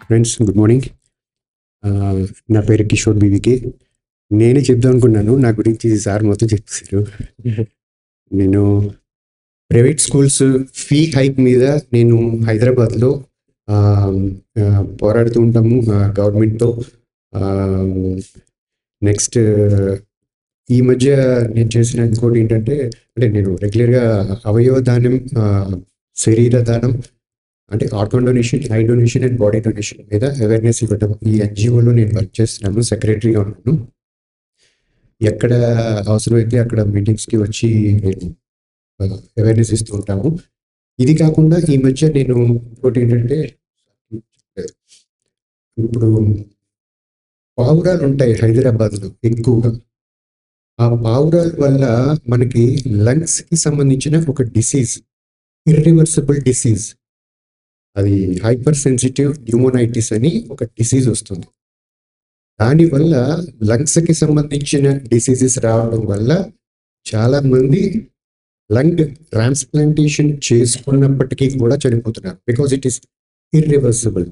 Friends, good morning. నా పేరు Kishore BVK. నేనే చెప్దాం అనుకున్నాను, నా గురించి సార్ మొత్తం చెప్పేశారు. నేను ప్రైవేట్ స్కూల్స్ ఫీ హైక్ మీద నేను హైదరాబాద్లో ఆ, పోరాడుతూ ఉంటాము గవర్నమెంట్తో. నెక్స్ట్ ఈ మధ్య నేను చేసిన ఇంకోటి ఏంటంటే, అంటే నేను రెగ్యులర్గా అవయవ దానం, శరీర దానం, అంటే organ donation, eye donation and body donation మీద అవేర్నెస్ ఇవ్వటం. ఈ ఎన్జిఓలో నేను వర్క్ చేస్తున్నాను, సెక్రటరీగా ఉన్నాను. ఎక్కడ అవసరమైతే అక్కడ మీటింగ్స్కి వచ్చి నేను అవేర్నెస్ ఇస్తూ ఉంటాము. ఇది కాకుండా ఈ మధ్య నేను ఇంకోటి ఏంటంటే, ఇప్పుడు పావురాలు ఉంటాయి హైదరాబాద్లో ఎక్కువగా. ఆ పావురాల వల్ల మనకి లంగ్స్కి సంబంధించిన ఒక డిసీజ్, ఇర్రివర్సిబుల్ డిసీజ్, అది హైపర్ సెన్సిటివ్ న్యూమోనైటిస్ అని ఒక డిసీజ్ వస్తుంది. దానివల్ల లంగ్స్కి సంబంధించిన డిసీజెస్ రావడం వల్ల చాలామంది లంగ్ ట్రాన్స్ప్లాంటేషన్ చేసుకున్నప్పటికీ కూడా చనిపోతున్నారు. Because it is irreversible.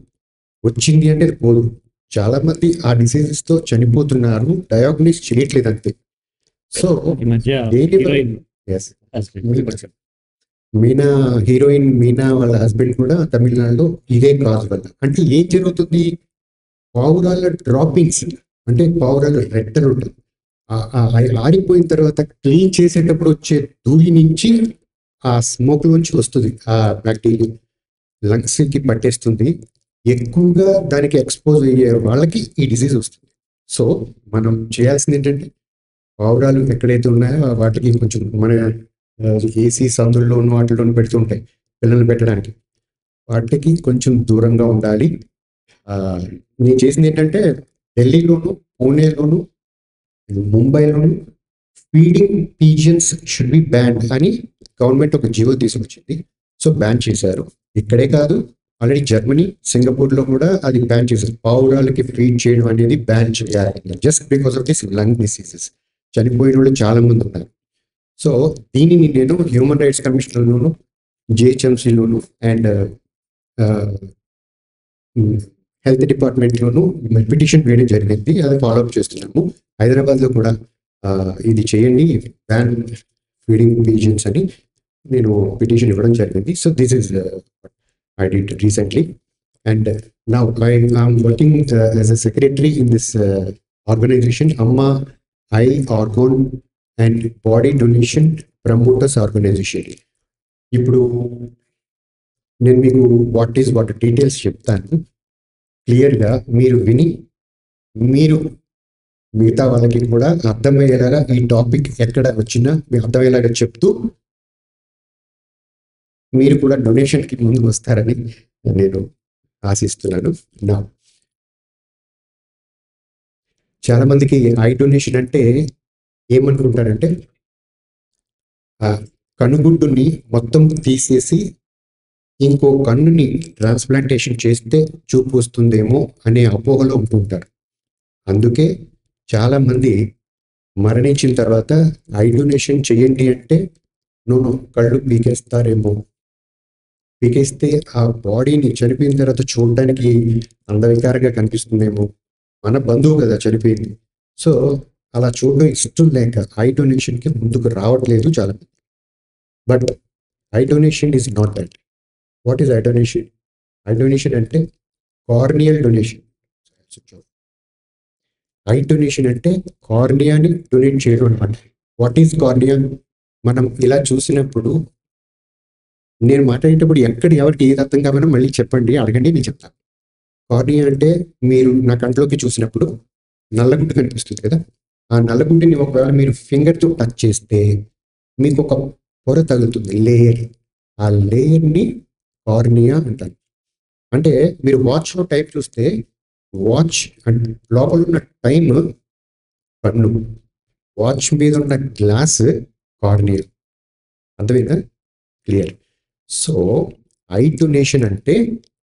వచ్చింది అంటే అది పోదు. చాలామంది ఆ డిసీజెస్తో చనిపోతున్నారు, డయాగ్నోస్ చేయట్లేదు అంతే. సో ఈ మధ్య ఎస్, మీనా హీరోయిన్ మీనా వాళ్ళ హస్బెండ్ కూడా తమిళనాడులో ఇదే కాజ్ వల్ల. అంటే ఏం జరుగుతుంది, పావురాల డ్రాపింగ్స్, అంటే పావురాల రెట్టలు ఉంటుంది, ఆరిపోయిన తర్వాత క్లీన్ చేసేటప్పుడు వచ్చే ధూళి నుంచి, ఆ స్మోక్ నుంచి వస్తుంది ఆ బ్యాక్టీరియా, లంగ్స్కి పట్టేస్తుంది. ఎక్కువగా దానికి ఎక్స్పోజ్ అయ్యే వాళ్ళకి ఈ డిసీజ్ వస్తుంది. సో మనం చేయాల్సింది ఏంటంటే, పావురాలు ఎక్కడైతే ఉన్నాయో వాటికి కొంచెం మన ఏసీ సందుల్లోనూ వాటిలోనూ పెడుతూ ఉంటాయి పిల్లలు పెట్టడానికి, వాటికి కొంచెం దూరంగా ఉండాలి. నేను చేసింది ఏంటంటే, ఢిల్లీలోను, పూణేలోను, ముంబైలోను feeding pigeons should be ban అని గవర్నమెంట్ ఒక జీవో తీసుకొచ్చింది. సో బ్యాన్ చేశారు. ఇక్కడే కాదు, ఆల్రెడీ జర్మనీ, సింగపూర్లో కూడా అది బ్యాన్ చేశారు. పావురాలకి ఫీడ్ చేయడం అనేది బ్యాన్ చేయాలి, just because of this lung diseases. చనిపోయిన వాళ్ళు చాలా మంది ఉన్నారు. సో దీనిని నేను హ్యూమన్ రైట్స్ కమిషనర్లోను, జిహెచ్ఎంసీలోను అండ్ హెల్త్ డిపార్ట్మెంట్లోను పిటిషన్ వేయడం జరిగింది. అది ఫాలోఅప్ చేస్తున్నాము. హైదరాబాద్లో కూడా ఇది చేయండి, బ్యాన్ ఫీడింగ్ పీజియన్స్ అని నేను పిటిషన్ ఇవ్వడం జరిగింది. So this is I did recently, and now I am working as a secretary in this organization, Amma Eye Organ and Body Donation Promoters Organization. ఇప్పుడు నేను మీకు వాట్ డీటెయిల్స్ చెప్తాను క్లియర్గా, మీరు విని మీరు మిగతా వాళ్ళకి కూడా అర్థమయ్యేలాగా, ఈ టాపిక్ ఎక్కడ వచ్చినా మీకు అర్థమయ్యేలాగా చెప్తూ మీరు కూడా డొనేషన్కి ముందుకు వస్తారని నేను ఆశిస్తున్నాను. నా చాలామందికి ఐ డొనేషన్ అంటే ఏమనుకుంటారంటే, కనుగుడ్డుని మొత్తం తీసేసి ఇంకో కన్నుని ట్రాన్స్ప్లాంటేషన్ చేస్తే చూపు వస్తుందేమో అనే అపోహలో ఉంటుంటారు. అందుకే చాలామంది మరణించిన తర్వాత ఐ డొనేషన్ చేయండి అంటే, నూనె కళ్ళు పీకేస్తారేమో, పీకేస్తే ఆ బాడీని చనిపోయిన తర్వాత చూడడానికి అందవికారంగా కనిపిస్తుందేమో, మన బంధువు కదా చనిపోయింది. సో అలా చూడడం ఇష్టం లేక ఐ డొనేషన్కి ముందుకు రావట్లేదు చాలా మంది. But eye donation is not that. What is eye donation? I donation అంటే కార్నియల్ డొనేషన్. ఐ డొనేషన్ అంటే కార్నియాని డొనేట్ చేయడం అనమాట. What is cornea? మనం ఇలా చూసినప్పుడు, నేను మాట్లాడేటప్పుడు ఎక్కడ ఎవరికి ఏది అర్థం కావాలో మళ్ళీ చెప్పండి, అడగండి, నేను చెప్తాను. కార్నియా అంటే మీరు నా కంట్లోకి చూసినప్పుడు నల్లగుడ్డు కనిపిస్తుంది కదా, ఆ నల్లగుడ్డిని ఒకవేళ మీరు ఫింగర్తో టచ్ చేస్తే మీకు ఒక పొర తగులుతుంది, లేయర్. ఆ లేయర్ని కార్నియా అంటారు. అంటే మీరు వాచ్లో టైప్ చూస్తే, వాచ్ అంటే లోపల ఉన్న టైం కన్ను, వాచ్ మీద ఉన్న గ్లాస్ కార్నియా. అర్థమైందా? క్లియర్. సో ఐ డొనేషన్ అంటే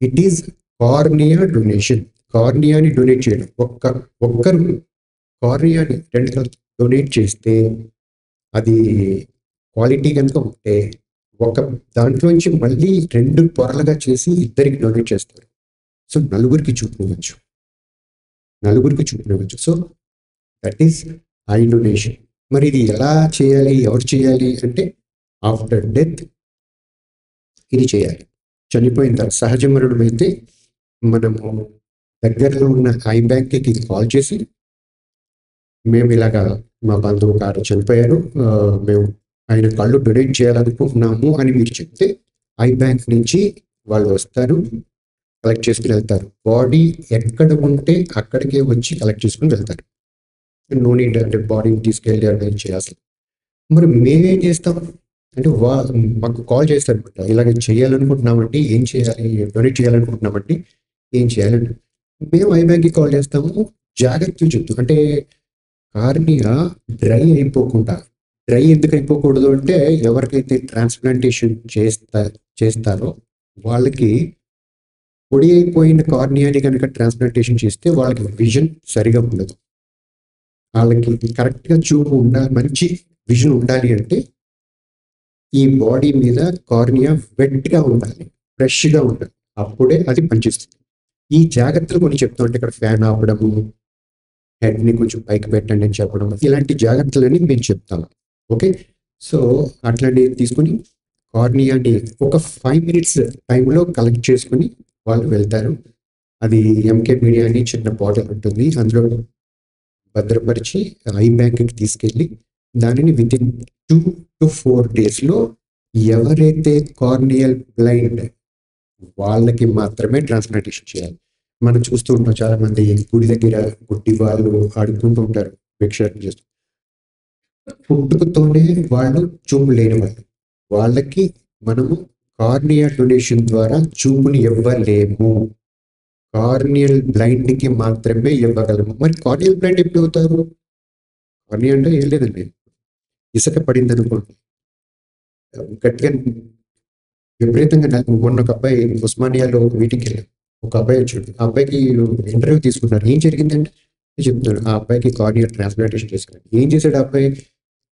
ఇట్ ఈజ్ కార్నియా డొనేషన్. కార్నియాని డొనేట్ చేయడం. ఒక్కరు కార్నియాని 2 డొనేట్ చేస్తే, అది క్వాలిటీ కనుక ఉంటే, ఒక దాంట్లోంచి మళ్ళీ 2 పొరలుగా చేసి ఇద్దరికి డొనేట్ చేస్తారు. సో నలుగురికి చూపనివ్వచ్చు. So that is eye donation. మరి ఇది ఎలా చేయాలి, ఎవరు చేయాలి అంటే ఆఫ్టర్ డెత్ ఇది చేయాలి. చనిపోయిన తర్వాత సహజ మరణం అయితే మనము దగ్గరలో ఉన్న ఐ బ్యాంక్కి కాల్ చేసి, మేము ఇలాగా మా బంధువు గారు చనిపోయారు, మేము ఆయన కళ్ళు డొనేట్ చేయాలనుకుంటున్నాము అని మీరు చెప్తే ఐ బ్యాంక్ నుంచి వాళ్ళు వస్తారు, కలెక్ట్ చేసుకుని వెళ్తారు. బాడీ ఎక్కడ ఉంటే అక్కడికే వచ్చి కలెక్ట్ చేసుకుని వెళ్తారు. నో నీడ్ అంటే బాడీని తీసుకెళ్ళి అరేంజ్ చేయాల్సి. మరి మేమేం చేస్తాం అంటే మాకు కాల్ చేస్తారు అనమాట, ఇలాగ చేయాలనుకుంటున్నామండి, ఏం చేయాలి, డొనేట్ చేయాలనుకుంటున్నామండి, ఏం చేయాలండి. మేము ఐ బ్యాంక్కి కాల్ చేస్తాము, జాగ్రత్తగా చెప్తాం. అంటే కార్నియా డ్రై ఎందుకు అయిపోకూడదు అంటే ఎవరికైతే ట్రాన్స్ప్లాంటేషన్ చేస్తారో వాళ్ళకి పొడి అయిపోయిన కార్నియాని కనుక ట్రాన్స్ప్లాంటేషన్ చేస్తే వాళ్ళకి విజన్ సరిగా ఉండదు. వాళ్ళకి కరెక్ట్గా చూపు ఉండాలి, మంచి విజన్ ఉండాలి అంటే ఈ బాడీ మీద కార్నియా వెట్గా ఉండాలి, ఫ్రెష్గా ఉండాలి, అప్పుడే అది పనిచేస్తుంది. ఈ జాగ్రత్తలు కొన్ని చెప్తా ఉంటే ఇక్కడ ఫ్యాన్ ఆపడము, హెడ్ని కొంచెం పైకి పెట్టండి అని చెప్పడం, ఇలాంటి జాగ్రత్తలని మేము చెప్తాము. ఓకే, సో అట్లాంటివి తీసుకుని కార్నియాని ఒక 5 minutes టైంలో కలెక్ట్ చేసుకుని వాళ్ళు వెళ్తారు. అది ఎంకే మీడియా అని చిన్న బాటిల్ ఉంటుంది, అందులో భద్రపరిచి ఐ బ్యాంక్కి తీసుకెళ్ళి దానిని వితిన్ 2 to 4 daysలో ఎవరైతే కార్నియల్ బ్లైండ్ వాళ్ళకి మాత్రమే ట్రాన్స్ప్లాంటేషన్ చేయాలి. మనం చూస్తూ ఉంటాం చాలా మంది గుడి దగ్గర గుడ్డి వాళ్ళు ఆడుకుంటూ ఉంటారు, భిక్షాటన చేస్తూ. పుట్టుకతోనే వాళ్ళు చూపు లేని వాళ్ళు, వాళ్ళకి మనము కార్నియా డొనేషన్ ద్వారా చూపుని ఇవ్వలేము, కార్నియల్ బ్లైండ్కి మాత్రమే ఇవ్వగలము. మరి కార్నియల్ బ్లైండ్ ఎప్పుడు అవుతారు? కార్నియా అంటే ఏం లేదండి, ఇసుక పడింది అనుకోండి, గట్టిగా విపరీతంగా. మొన్న ఒక అబ్బాయి ఉస్మానియాలో మీటింగ్కి వెళ్ళాం, ఒక అబ్బాయి వచ్చాడు, ఆ అబ్బాయికి ఇంటర్వ్యూ తీసుకున్నారు. ఏం జరిగిందంటే చెప్తున్నాడు, ఆ అబ్బాయికి కార్నియా ట్రాన్స్ప్లాంటేషన్ చేసుకున్నాడు. ఏం చేశాడు ఆ అబ్బాయి?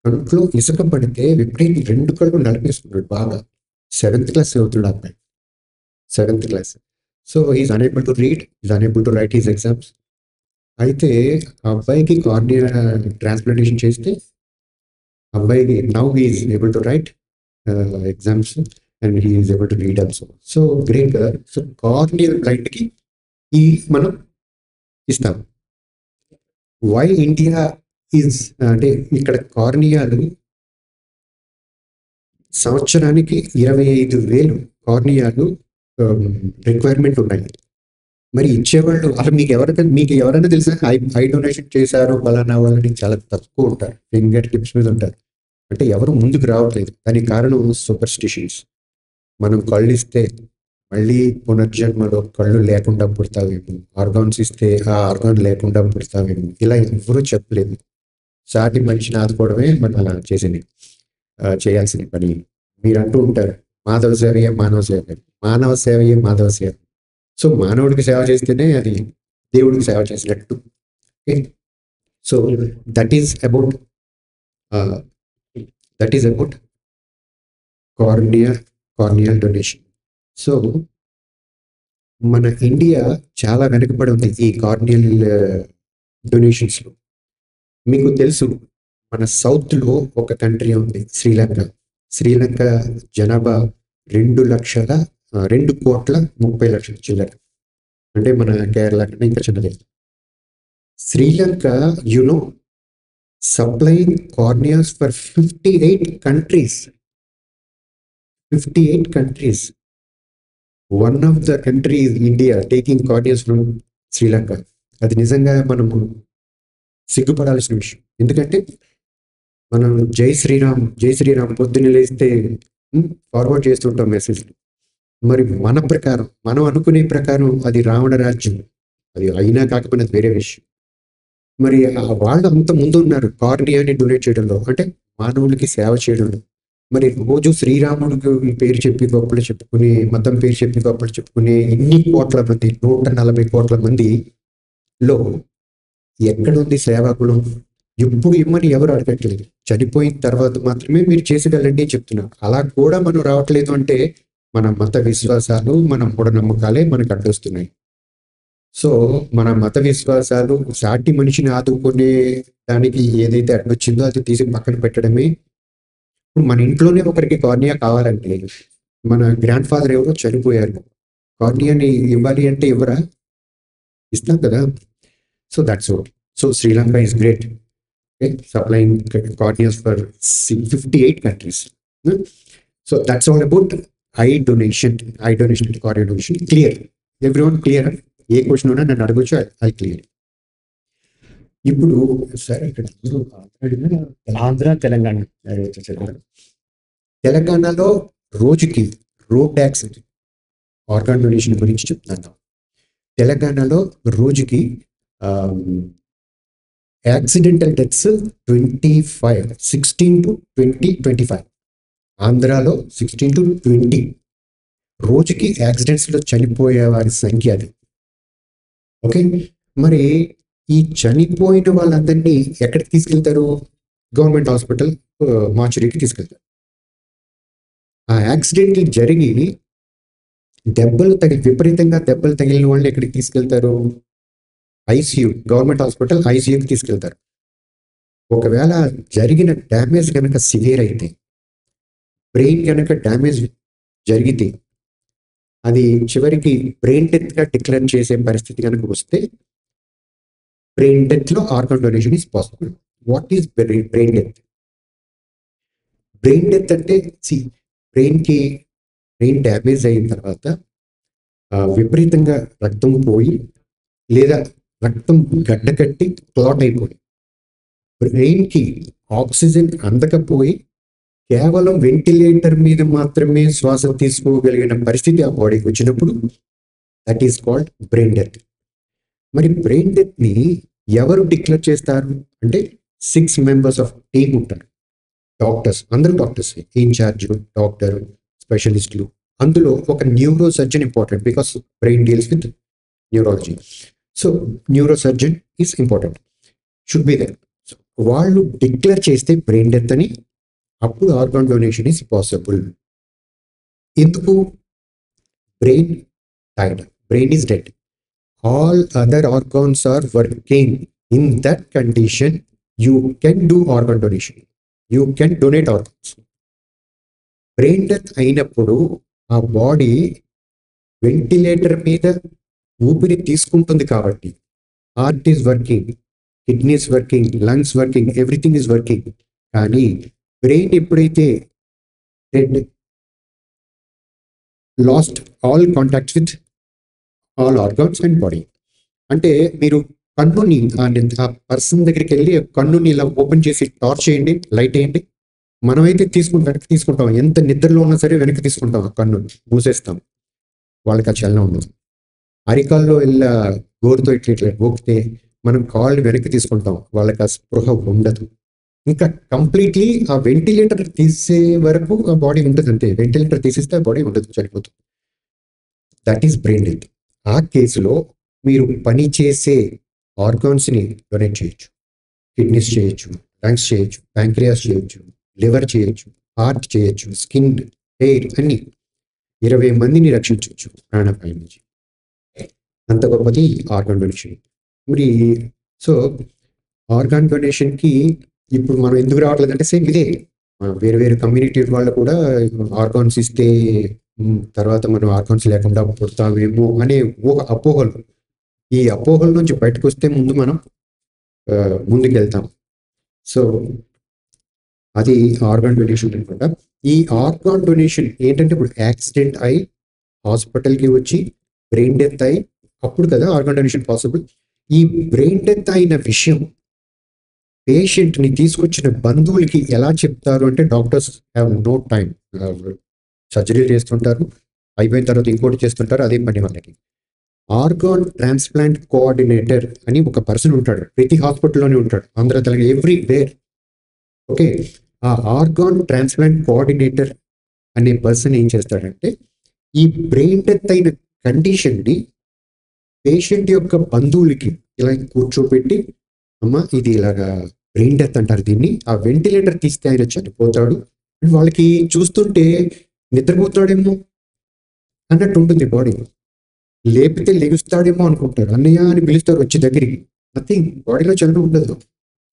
కంట్లో ఇసుక పడితే విపరీత 2 కళ్ళు నడిపిస్తున్నాడు బాగా. 7th class అవుతున్నాడు ఆ అబ్బాయి, 7th class. So is unable to read, is unable to write his exams. అయితే ఆ అబ్బాయికి కార్నియా ట్రాన్స్ప్లాంటేషన్ చేస్తే అబ్బాయికి now he is able to write exams and he is able to read also. So great కదా. So corneal బ్లైండ్కి ఈ మనం ఇస్తాం. వై ఇండియా ఈజ్ అంటే ఇక్కడ కార్నియాలు సంవత్సరానికి 25,000 కార్నియాలు రిక్వైర్మెంట్ ఉన్నాయి. మరి ఇచ్చేవాళ్ళు అసలు మీకు ఎవరైనా తెలుసా ఐ డొనేషన్ చేశారు ఫలానా వాళ్ళని? చాలా తక్కువ ఉంటారు, ఫింగర్ టిప్స్ మీద ఉంటారు. అంటే ఎవరు ముందుకు రావట్లేదు. దానికి కారణం సూపర్ స్టిషన్స్. మనం కళ్ళు ఇస్తే మళ్ళీ పునర్జన్మలో కళ్ళు లేకుండా పుడతావేమో, ఆర్గాన్స్ ఇస్తే ఆ ఆర్గాన్ లేకుండా పుడతావేమో, ఇలా ఎవరూ చెప్పలేదు. సాటి మనిషిని ఆదుకోవడమే మన చేయాల్సిన పని. మీరు అంటూ ఉంటారు మాధవ సేవయే మానవ సేవ, మానవ సేవయే మాధవ సేవ. సో మానవుడికి సేవ చేస్తేనే అది దేవుడికి సేవ చేసినట్టు. So that is about corneal donation. So మన ఇండియా చాలా వెనుకబడి ఉంది ఈ కార్నియల్ డొనేషన్స్లో. మీకు తెలుసు మన సౌత్లో ఒక కంట్రీ ఉంది, శ్రీలంక జనాభా 2,30,00,000 చిల్లర. అంటే మన కేరళ కన్నా ఇంకా చిన్నదే. Sri Lanka supplying corneas for 58 countries. 58 countries. One of the country is India taking corneas from Sri Lanka. అది నిజంగా మనము సిగ్గుపడాల్సిన విషయం. ఎందుకంటే మనం జై శ్రీరామ్ పొద్దున్న లేస్తే ఫార్వర్డ్ చేస్తుంటాం మెసేజ్. మరి మనం అనుకునే ప్రకారం అది రావణ రాజ్యం, అది అయినా కాకపోయినా వేరే విషయం. మరి వాళ్ళు అంత ముందు ఉన్నారు కార్నియాని డొనేట్ చేయడంలో, అంటే మానవులకి సేవ చేయడంలో. మరి రోజు శ్రీరాముడికి పేరు చెప్పి గొప్పలు చెప్పుకుని, మతం పేరు చెప్పి గొప్పలు చెప్పుకునే ఇన్ని కోట్ల మంది, 140 కోట్ల మందిలో ఎక్కడుంది సేవాగుణం? ఎప్పుడు ఇమ్మని ఎవరు అడగట్లేదు. చనిపోయిన తర్వాత మాత్రమే మీరు చేసేగలండి చెప్తున్నారు. అలా కూడా మనం రావట్లేదు అంటే మన మత విశ్వాసాలు, మన మూఢనమ్మకాలే మనకు అడ్డొస్తున్నాయి. సో మన మత విశ్వాసాలు సాటి మనిషిని ఆదుకునే దానికి ఏదైతే అడ్డొచ్చిందో అది తీసి పక్కన పెట్టడమే. ఇప్పుడు మన ఇంట్లోనే ఒకరికి కార్నియా కావాలంటే మన గ్రాండ్ ఫాదర్ ఎవరో చనిపోయారు, కార్నియాని ఇవ్వాలి అంటే ఎవరా, ఇస్తాం కదా. So that's what. So Sri Lanka is great, supplying corneas for 58 countries. So that's all about eye donation cornea donation. Clear, everyone clear? A question ఉన్నా నన్ను అడగొచ్చు, ఐ క్లియర్. ఇప్పుడు సరే ఇక్కడ ఆంధ్ర తెలంగాణ తెలంగాణలో రోజుకి రోడ్ ట్యాక్స్ ఆర్గాన్ డొనేషన్ గురించి చెప్తాను. తెలంగాణలో రోజుకి యాక్సిడెంటల్ డెత్స్ 25, 16 to 20, 25. ఆంధ్రాలో 16 to 20 రోజుకి యాక్సిడెంట్స్లో చనిపోయే వారి సంఖ్య అది. ఓకే, మరి ఈ చనిపోయిన వాళ్ళందరినీ ఎక్కడికి తీసుకెళ్తారు? గవర్నమెంట్ హాస్పిటల్ మార్చురీకి తీసుకెళ్తారు. ఆ యాక్సిడెంట్ జరిగి విపరీతంగా దెబ్బలు తగిలిన వాళ్ళని ఎక్కడికి తీసుకెళ్తారు? ఐసీయూ, గవర్నమెంట్ హాస్పిటల్ ఐసీయూకి తీసుకెళ్తారు. ఒకవేళ జరిగిన డ్యామేజ్ కనుక సివియర్ అయితే, బ్రెయిన్ కనుక డ్యామేజ్ జరిగితే, అది చివరికి బ్రెయిన్ డెత్గా డిక్లేర్ చేసే పరిస్థితి కనుక వస్తే, బ్రెయిన్ డెత్లో organ donation is possible. What is brain death? Brain death అంటే బ్రెయిన్ డ్యామేజ్ అయిన తర్వాత విపరీతంగా రక్తం పోయి లేదా రక్తం గడ్డకట్టి క్లాట్ అయిపోయి బ్రెయిన్కి ఆక్సిజన్ అందకపోయి కేవలం వెంటిలేటర్ మీద మాత్రమే శ్వాస తీసుకోగలిగిన పరిస్థితి ఆ బాడీకి వచ్చినప్పుడు that is called brain death. మరి బ్రెయిన్ డెత్ని ఎవరు డిక్లేర్ చేస్తారు అంటే 6 మెంబర్స్ ఆఫ్ టీమ్ ఉంటారు. డాక్టర్స్, అందరూ డాక్టర్స్, ఇన్ఛార్జ్ డాక్టర్, స్పెషలిస్టులు. అందులో ఒక neuro surgeon important, because brain deals with neurology. So neuro surgeon is important, should be there. వాళ్ళు డిక్లేర్ చేస్తే బ్రెయిన్ డెత్ అని, అప్పుడు ఆర్గాన్ డొనేషన్ ఈస్ పాసిబుల్. ఎందుకు? Brain died, brain is dead, all other organs are working. In that condition you can do organ donation, you can donate organs. Brain death అయినప్పుడు ఆ body ventilator మీద ఊపిరి తీసుకుంటుంది కాబట్టి heart is working, kidneys working, lungs working, everything is working. కానీ brain ఎప్పుడైతే dead, last all contacts with all organs and body. అంటే మీరు కన్నుని ఆ పర్సన్ దగ్గరికి వెళ్ళి కన్నుని ఇలా ఓపెన్ చేసి టార్చ్ చేయండి, లైట్ వేయండి. మనమైతే వెనక్కి తీసుకుంటాం, ఎంత నిద్రలో ఉన్నా సరే వెనక్కి తీసుకుంటాం, ఆ కన్ను మూసేస్తాం, వాళ్ళకి ఆ చలనం ఉండదు. అరికాల్లో ఇలా గోరుతో ఇట్లా ఊపితే మనం కాళ్ళు వెనక్కి తీసుకుంటాం, వాళ్ళకి ఆ స్పృహ ఉండదు. ఇంకా కంప్లీట్లీ ఆ వెంటిలేటర్ తీసే వరకు ఆ బాడీ ఉంటుంది అంతే. వెంటిలేటర్ తీసేస్తే ఆ బాడీ ఉండదు, చనిపోతుంది. That is brain death. ఆ కేసులో మీరు పని చేసే ఆర్గాన్స్ని డొనేట్ చేయొచ్చు. కిడ్నీస్ చేయొచ్చు, లంగ్స్ చేయొచ్చు, ప్యాంక్రియాస్ చేయొచ్చు, లివర్ చేయొచ్చు, హార్ట్ చేయొచ్చు, స్కిన్, హెయిర్, అన్ని 20 మందిని రక్షించవచ్చు ప్రాణాపాయం నుంచి. అంత గొప్పది ఆర్గాన్ డొనేషన్. మరి సో ఆర్గాన్ డొనేషన్కి ఇప్పుడు మనం ఎందుకు రావట్లేదు అంటే సేమ్ ఇదే, వేరు వేరు కమ్యూనిటీ వాళ్ళు కూడా ఆర్గాన్స్ ఇస్తే తర్వాత మనం ఆర్గాన్స్ లేకుండా పుడతామేమో అనే అపోహలు. ఈ అపోహల నుంచి బయటకు వస్తే ముందు మనం ముందుకు వెళ్తాం. సో అది ఆర్గాన్ డొనేషన్ అనమాట. ఈ ఆర్గాన్ డొనేషన్ ఏంటంటే ఇప్పుడు యాక్సిడెంట్ అయి హాస్పిటల్కి వచ్చి బ్రెయిన్ డెత్ అయి అప్పుడు కదా ఆర్గాన్ డొనేషన్ పాసిబుల్. ఈ బ్రెయిన్ డెత్ అయిన విషయం పేషెంట్ని తీసుకొచ్చిన బంధువులకి ఎలా చెప్తారు అంటే, డాక్టర్స్ హ్యావ్ నో టైం, సర్జరీలు చేస్తుంటారు, అయిపోయిన తర్వాత ఇంకోటి చేస్తుంటారు, అదే పని వాళ్ళకి. ఆర్గాన్ ట్రాన్స్ప్లాంట్ కోఆర్డినేటర్ అని ఒక పర్సన్ ఉంటాడు, ప్రతి హాస్పిటల్లోనే ఉంటాడు, ఆంధ్ర తెలంగాణ ఎవ్రీవేర్. ఓకే, ఆ ఆర్గాన్ ట్రాన్స్ప్లాంట్ కోఆర్డినేటర్ అనే పర్సన్ ఏం చేస్తాడంటే, ఈ బ్రెయిన్ డెత్ అయిన కండిషన్ని పేషెంట్ యొక్క బంధువులకి ఇలా కూర్చోబెట్టి, అమ్మ ఇది ఇలాగా బ్రెయిన్ డెత్ అంటారు దీన్ని, ఆ వెంటిలేటర్ తీస్తే ఆయన చనిపోతాడు, వాళ్ళకి చూస్తుంటే నిద్రపోతాడేమో అన్నట్టు ఉంటుంది బాడీ. లేపితే లెగుస్తాడేమో అనుకుంటారు, అన్నయ్య అని పిలుస్తారు వచ్చి దగ్గరికి, నథింగ్, బాడీలో చలనం ఉండదు.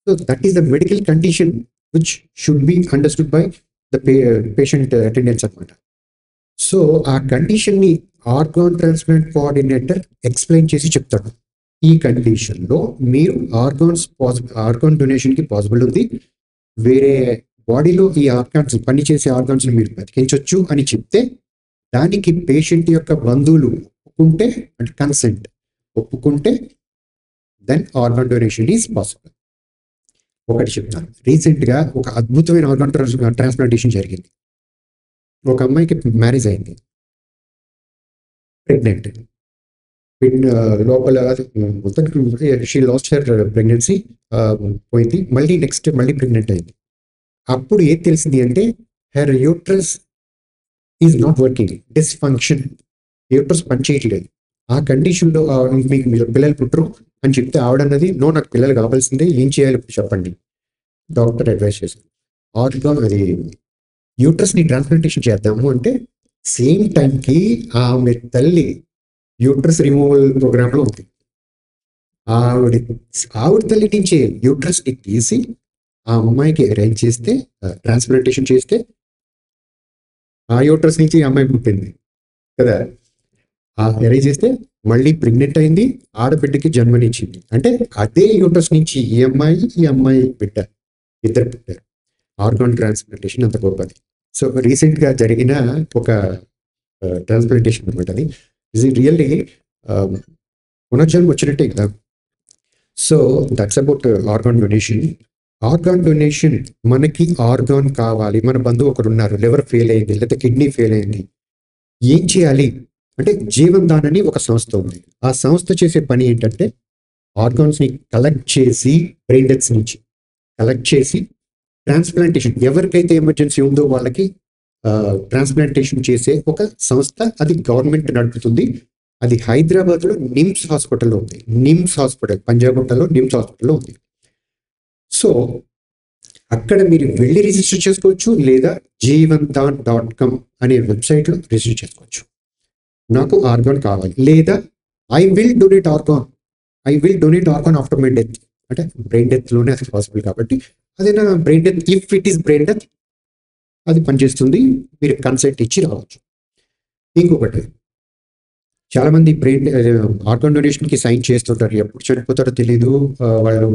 So that is the medical condition which should be understood by the patient attendance అనమాట. సో ఆ కండిషన్ని ఆర్గాన్ ట్రాన్స్ప్లాంట్ కోఆర్డినేటర్ ఎక్స్ప్లెయిన్ చేసి చెప్తాడు. ఈ కండిషన్లో మీరు ఆర్గాన్ డొనేషన్కి పాసిబుల్ ఉంది, వేరే బాడీలో ఈ ఆర్గాన్స్ పనిచేసే ఆర్గాన్స్ని మీరు బతికించవచ్చు అని చెప్తే, దానికి పేషెంట్ యొక్క బంధువులు ఒప్పుకుంటే, అంటే కన్సెంట్ ఒప్పుకుంటే, then organ donation is possible. ఒకటి చెప్తాను, రీసెంట్గా ఒక అద్భుతమైన ఆర్గాన్ ట్రాన్స్ప్లాంటేషన్ జరిగింది. ఒక అమ్మాయికి మ్యారేజ్ అయింది, ప్రెగ్నెంట్, లోపల షీ లాస్ట్ హర్ ప్రెగ్నెన్సీ, పోయింది, మళ్ళీ ప్రెగ్నెంట్ అయింది. అప్పుడు ఏది తెలిసింది అంటే her uterus is not working, dysfunction, uterus పనిచేయట్లేదు. ఆ కండిషన్లో మీకు మీరు పిల్లలు పుట్టరు అని చెప్తే ఆవిడన్నది, నో, నాకు పిల్లలు కావాల్సిందే, ఏం చేయాలి చెప్పండి. డాక్టర్ అడ్వైస్ చేశారు, ఆర్గాన్ అది యూట్రస్ని ట్రాన్స్ప్లాంటేషన్ చేద్దాము అంటే, సేమ్ టైంకి ఆమె తల్లి యూట్రస్ రిమూవల్ ప్రోగ్రాంలో ఉంది. ఆవిడ తల్లి నుంచి యూట్రస్ని తీసి ఆ అమ్మాయికి అరేంజ్ చేస్తే, ట్రాన్స్ప్లాంటేషన్ చేస్తే, ఆ యూట్రస్ నుంచి ఈ అమ్మాయి పుట్టింది కదా. ఆ అరేంజ్ చేస్తే మళ్ళీ ప్రెగ్నెంట్ అయింది, ఆడబిడ్డకి జన్మనిచ్చింది. అంటే అదే యూట్రస్ నుంచి ఈ అమ్మాయి బిడ్డ, ఇద్దరు పుట్టారు. ఆర్గాన్ ట్రాన్స్ప్లాంటేషన్ అంత గొప్పది. సో రీసెంట్గా జరిగిన ఒక ట్రాన్స్ప్లాంటేషన్ అనమాట అది. ఇది రియల్లీ పునర్జన్మ వచ్చినట్టే కదా. So that's about organ donation. Organ donation, మనకి ఆర్గాన్ కావాలి, మన బంధువు ఒకరు ఉన్నారు, లివర్ ఫెయిల్ అయింది లేదా కిడ్నీ ఫెయిల్ అయింది, ఏం చేయాలి అంటే, జీవన్ దాన్ అని ఒక సంస్థ ఉంది. ఆ సంస్థ చేసే పని ఏంటంటే, ఆర్గాన్స్ని కలెక్ట్ చేసి, బ్రెయిన్ డెత్స్ నుంచి కలెక్ట్ చేసి ట్రాన్స్ప్లాంటేషన్, ఎవరికైతే ఎమర్జెన్సీ ఉందో వాళ్ళకి ట్రాన్స్ప్లాంటేషన్ చేసే ఒక సంస్థ. అది గవర్నమెంట్ నడుపుతుంది. అది హైదరాబాద్లో నిమ్స్ హాస్పిటల్లో ఉంది. నిమ్స్ హాస్పిటల్, పంజాగుట్టలో నిమ్స్ హాస్పిటల్లో ఉంది. సో అక్కడ మీరు వెళ్ళి రిజిస్టర్ చేసుకోవచ్చు, లేదా jivandan.com అనే వెబ్సైట్లో రిజిస్టర్ చేసుకోవచ్చు. నాకు ఆర్గాన్ కావాలి, లేదా I will donate organ after my death, అంటే బ్రెయిన్ డెత్లోనే అది పాసిబుల్ కాబట్టి, అదేనా brain death, if it is brain death అది పనిచేస్తుంది, మీరు కన్సెంట్ ఇచ్చి రావచ్చు. ఇంకొకటి, చాలామంది బ్రెయిన్ ఆర్గాన్ డొనేషన్కి సైన్ చేస్తుంటారు, ఎప్పుడు చనిపోతారో తెలీదు. వాళ్ళు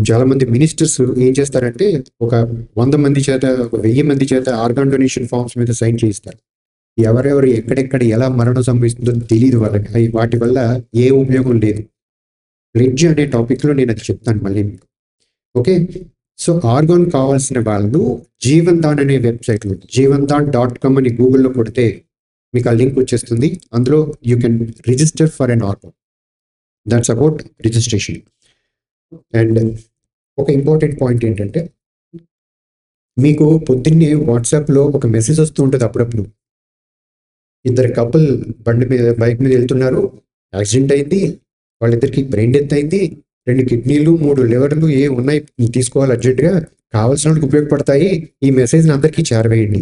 చాలామంది మినిస్టర్స్ ఏం చేస్తారంటే, ఒక 100 మంది చేత, 1000 మంది చేత ఆర్గాన్ డొనేషన్ ఫామ్స్ మీద సైన్ చేయిస్తారు. ఎవరెవరు ఎక్కడెక్కడ ఎలా మరణం సంభవిస్తుందో తెలియదు వాళ్ళకి. వాటి వల్ల ఏ ఉపయోగం లేదు. ప్లెడ్జ్ అనే టాపిక్లో నేను అది చెప్తాను మళ్ళీ మీకు. ఓకే, సో ఆర్గాన్ కావాల్సిన వాళ్ళు జీవన్ దాన్ అనే వెబ్సైట్లో, jivandan.com అని గూగుల్లో కొడితే మీకు ఆ లింక్ వచ్చేస్తుంది. అందులో you can register for an organ. That's about registration. And ఒక ఇంపార్టెంట్ పాయింట్ ఏంటంటే, మీకు పొద్దున్నే వాట్సాప్లో ఒక మెసేజ్ వస్తూ ఉంటుంది అప్పుడప్పుడు. ఇద్దరు కపుల్ బైక్ మీద వెళ్తున్నారు, యాక్సిడెంట్ అయింది, వాళ్ళిద్దరికి బ్రెయిన్ డెత్ అయింది, 2 కిడ్నీలు 3 లివర్లు ఉన్నాయి, తీసుకోవాలి అర్జెంటుగా, కావాల్సిన వాళ్ళకి ఉపయోగపడతాయి, ఈ మెసేజ్ని అందరికీ చేరవేయండి.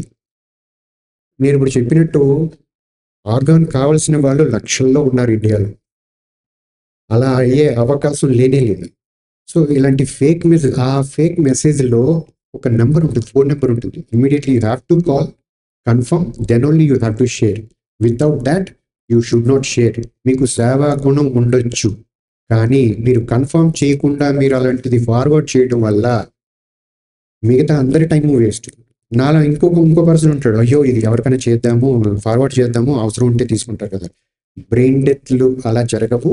మీరు ఇప్పుడు చెప్పినట్టు ఆర్గాన్ కావాల్సిన వాళ్ళు లక్షల్లో ఉన్నారు ఇండియాలో. అలా అయ్యే అవకాశం లేనే లేదు. సో ఇలాంటి ఫేక్ మెసేజ్, ఆ ఫేక్ మెసేజ్లో ఒక నెంబర్ ఉంటుంది, ఫోన్ నెంబర్ ఉంటుంది. Immediately you have to call, confirm, then only you have to share. Without that you should not share. మీకు సేవా గుణం ఉండొచ్చు, కానీ మీరు కన్ఫర్మ్ చేయకుండా మీరు అలాంటిది ఫార్వర్డ్ చేయడం వల్ల మిగతా అందరి టైము వేస్ట్. నాలా ఇంకో పర్సన్ ఉంటాడు, అయ్యో ఇది ఎవరికైనా చేద్దాము, ఫార్వర్డ్ చేద్దాము, అవసరం ఉంటే తీసుకుంటారు కదా. బ్రెయిన్ డెత్లు అలా జరగవు,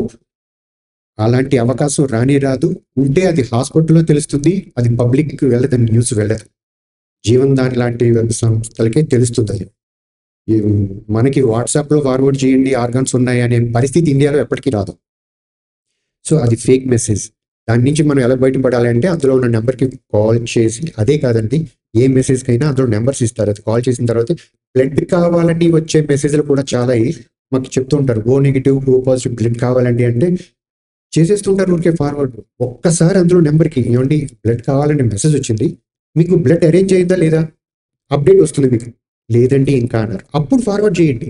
అలాంటి అవకాశం రాదు. ఉంటే అది హాస్పిటల్లో తెలుస్తుంది, అది పబ్లిక్కి వెళ్ళదు, న్యూస్ వెళ్ళదు. జీవన్ దాన్ లాంటి సంస్థలకే తెలుస్తుంది. అది మనకి వాట్సాప్లో ఫార్వర్డ్ చేయండి ఆర్గాన్స్ ఉన్నాయి అనే పరిస్థితి ఇండియాలో ఎప్పటికీ రాదు. సో అది ఫేక్ మెసేజ్. దాని నుంచి మనం ఎలా బయటపడాలి అంటే, అందులో ఉన్న నెంబర్కి కాల్ చేసి, అదే కాదండి ఏ మెసేజ్కైనా అందులో నెంబర్స్ ఇస్తారు. అది కాల్ చేసిన తర్వాత బ్లడ్ కావాలని వచ్చే మెసేజ్లు కూడా చాలా మాకు చెప్తుంటారు. O negative, O positive blood కావాలండి అంటే చేసేస్తుంటారు ఊరికే ఫార్వర్డ్. ఒక్కసారి అందులో నెంబర్కి ఏమండి బ్లడ్ కావాలని మెసేజ్ వచ్చింది, మీకు బ్లడ్ అరేంజ్ అయిందా లేదా అప్డేట్ వస్తుంది మీకు, లేదండి ఇంకా అన్నారు, అప్పుడు ఫార్వర్డ్ చేయండి.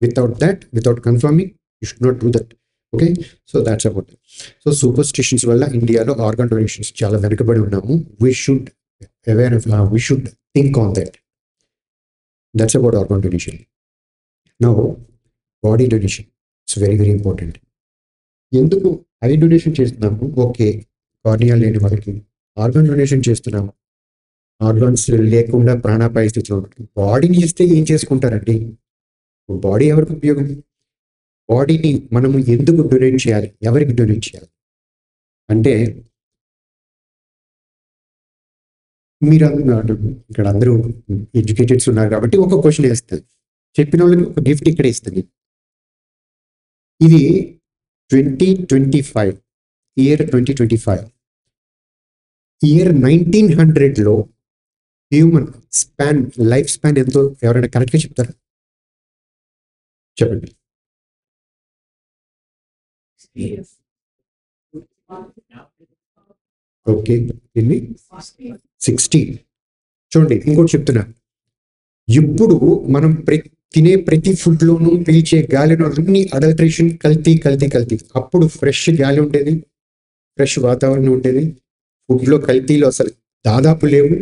Without confirming you should not do that. Okay, so that's about. So superstitions వల్ల ఇండియాలో ఆర్గాన్ డొనేషన్స్ చాలా వెనుకబడి ఉన్నాము. We should we should think on that. That's about organ donation. Now body donation it's very very important. ఎందుకు eye donation చేస్తున్నాము? Okay, cornea లేని వాళ్ళకి organ donation చేస్తున్నాము. ఆర్గాన్స్ లేకుండా ప్రాణాపాయ స్థితిలో ఉంటుంది. బాడీని ఇస్తే ఏం చేసుకుంటారండి? బాడీ ఎవరికి ఉపయోగం? బాడీని మనము ఎందుకు డొనేట్ చేయాలి? ఎవరికి డొనేట్ చేయాలి అంటే, మీరు ఇక్కడ అందరూ ఎడ్యుకేటెడ్స్ ఉన్నారు కాబట్టి ఒక క్వశ్చన్ వేస్తుంది, చెప్పిన వాళ్ళకి ఒక గిఫ్ట్ ఇక్కడ ఇస్తుంది. ఇది 2025 ఇయర్ 2025 ఇయర్ 1900లో హ్యూమన్ స్పాన్ లైఫ్ స్పాన్ ఎంతో ఎవరైనా కరెక్ట్గా చెప్తారా? చెప్పండి. ఓకే, ఎన్ని? 60. చూడండి, ఇంకోటి చెప్తున్నా. ఇప్పుడు మనం తినే ప్రతి ఫుడ్లోనూ పీల్చే గాలిలో అన్ని అడల్ట్రేషన్, కల్తీ. అప్పుడు ఫ్రెష్ గాలి ఉండేది, ఫ్రెష్ వాతావరణం ఉండేది. ఫుడ్లో కల్తీలు అసలు దాదాపు లేవు.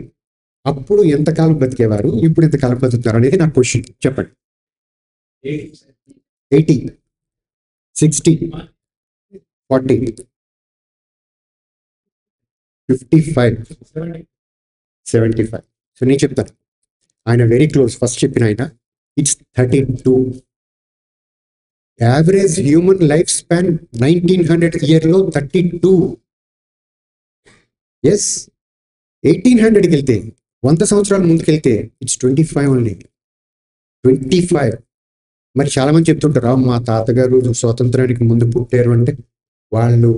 అప్పుడు ఎంతకాలం బతికేవారు, ఇప్పుడు ఎంతకాలం బతుకుతారు అనేది నా క్వశ్చన్. చెప్పండి. 80, 60, 40, 55, 75. సో నేను చెప్తాను, ఆయన వెరీ క్లోజ్. ఫస్ట్ చెప్పిన ఆయన it's 32. Average human life span 1900 ఇయర్లో 32. ఎస్, 1800కి వెళ్తే 100 సంవత్సరాల ముందుకెళ్తే ఇట్స్ 25 ఓన్లీ. 25. మరి చాలా మంది చెప్తుంటారు, మా తాతగారు స్వాతంత్రానికి ముందు పుట్టారు అంటే, వాళ్ళు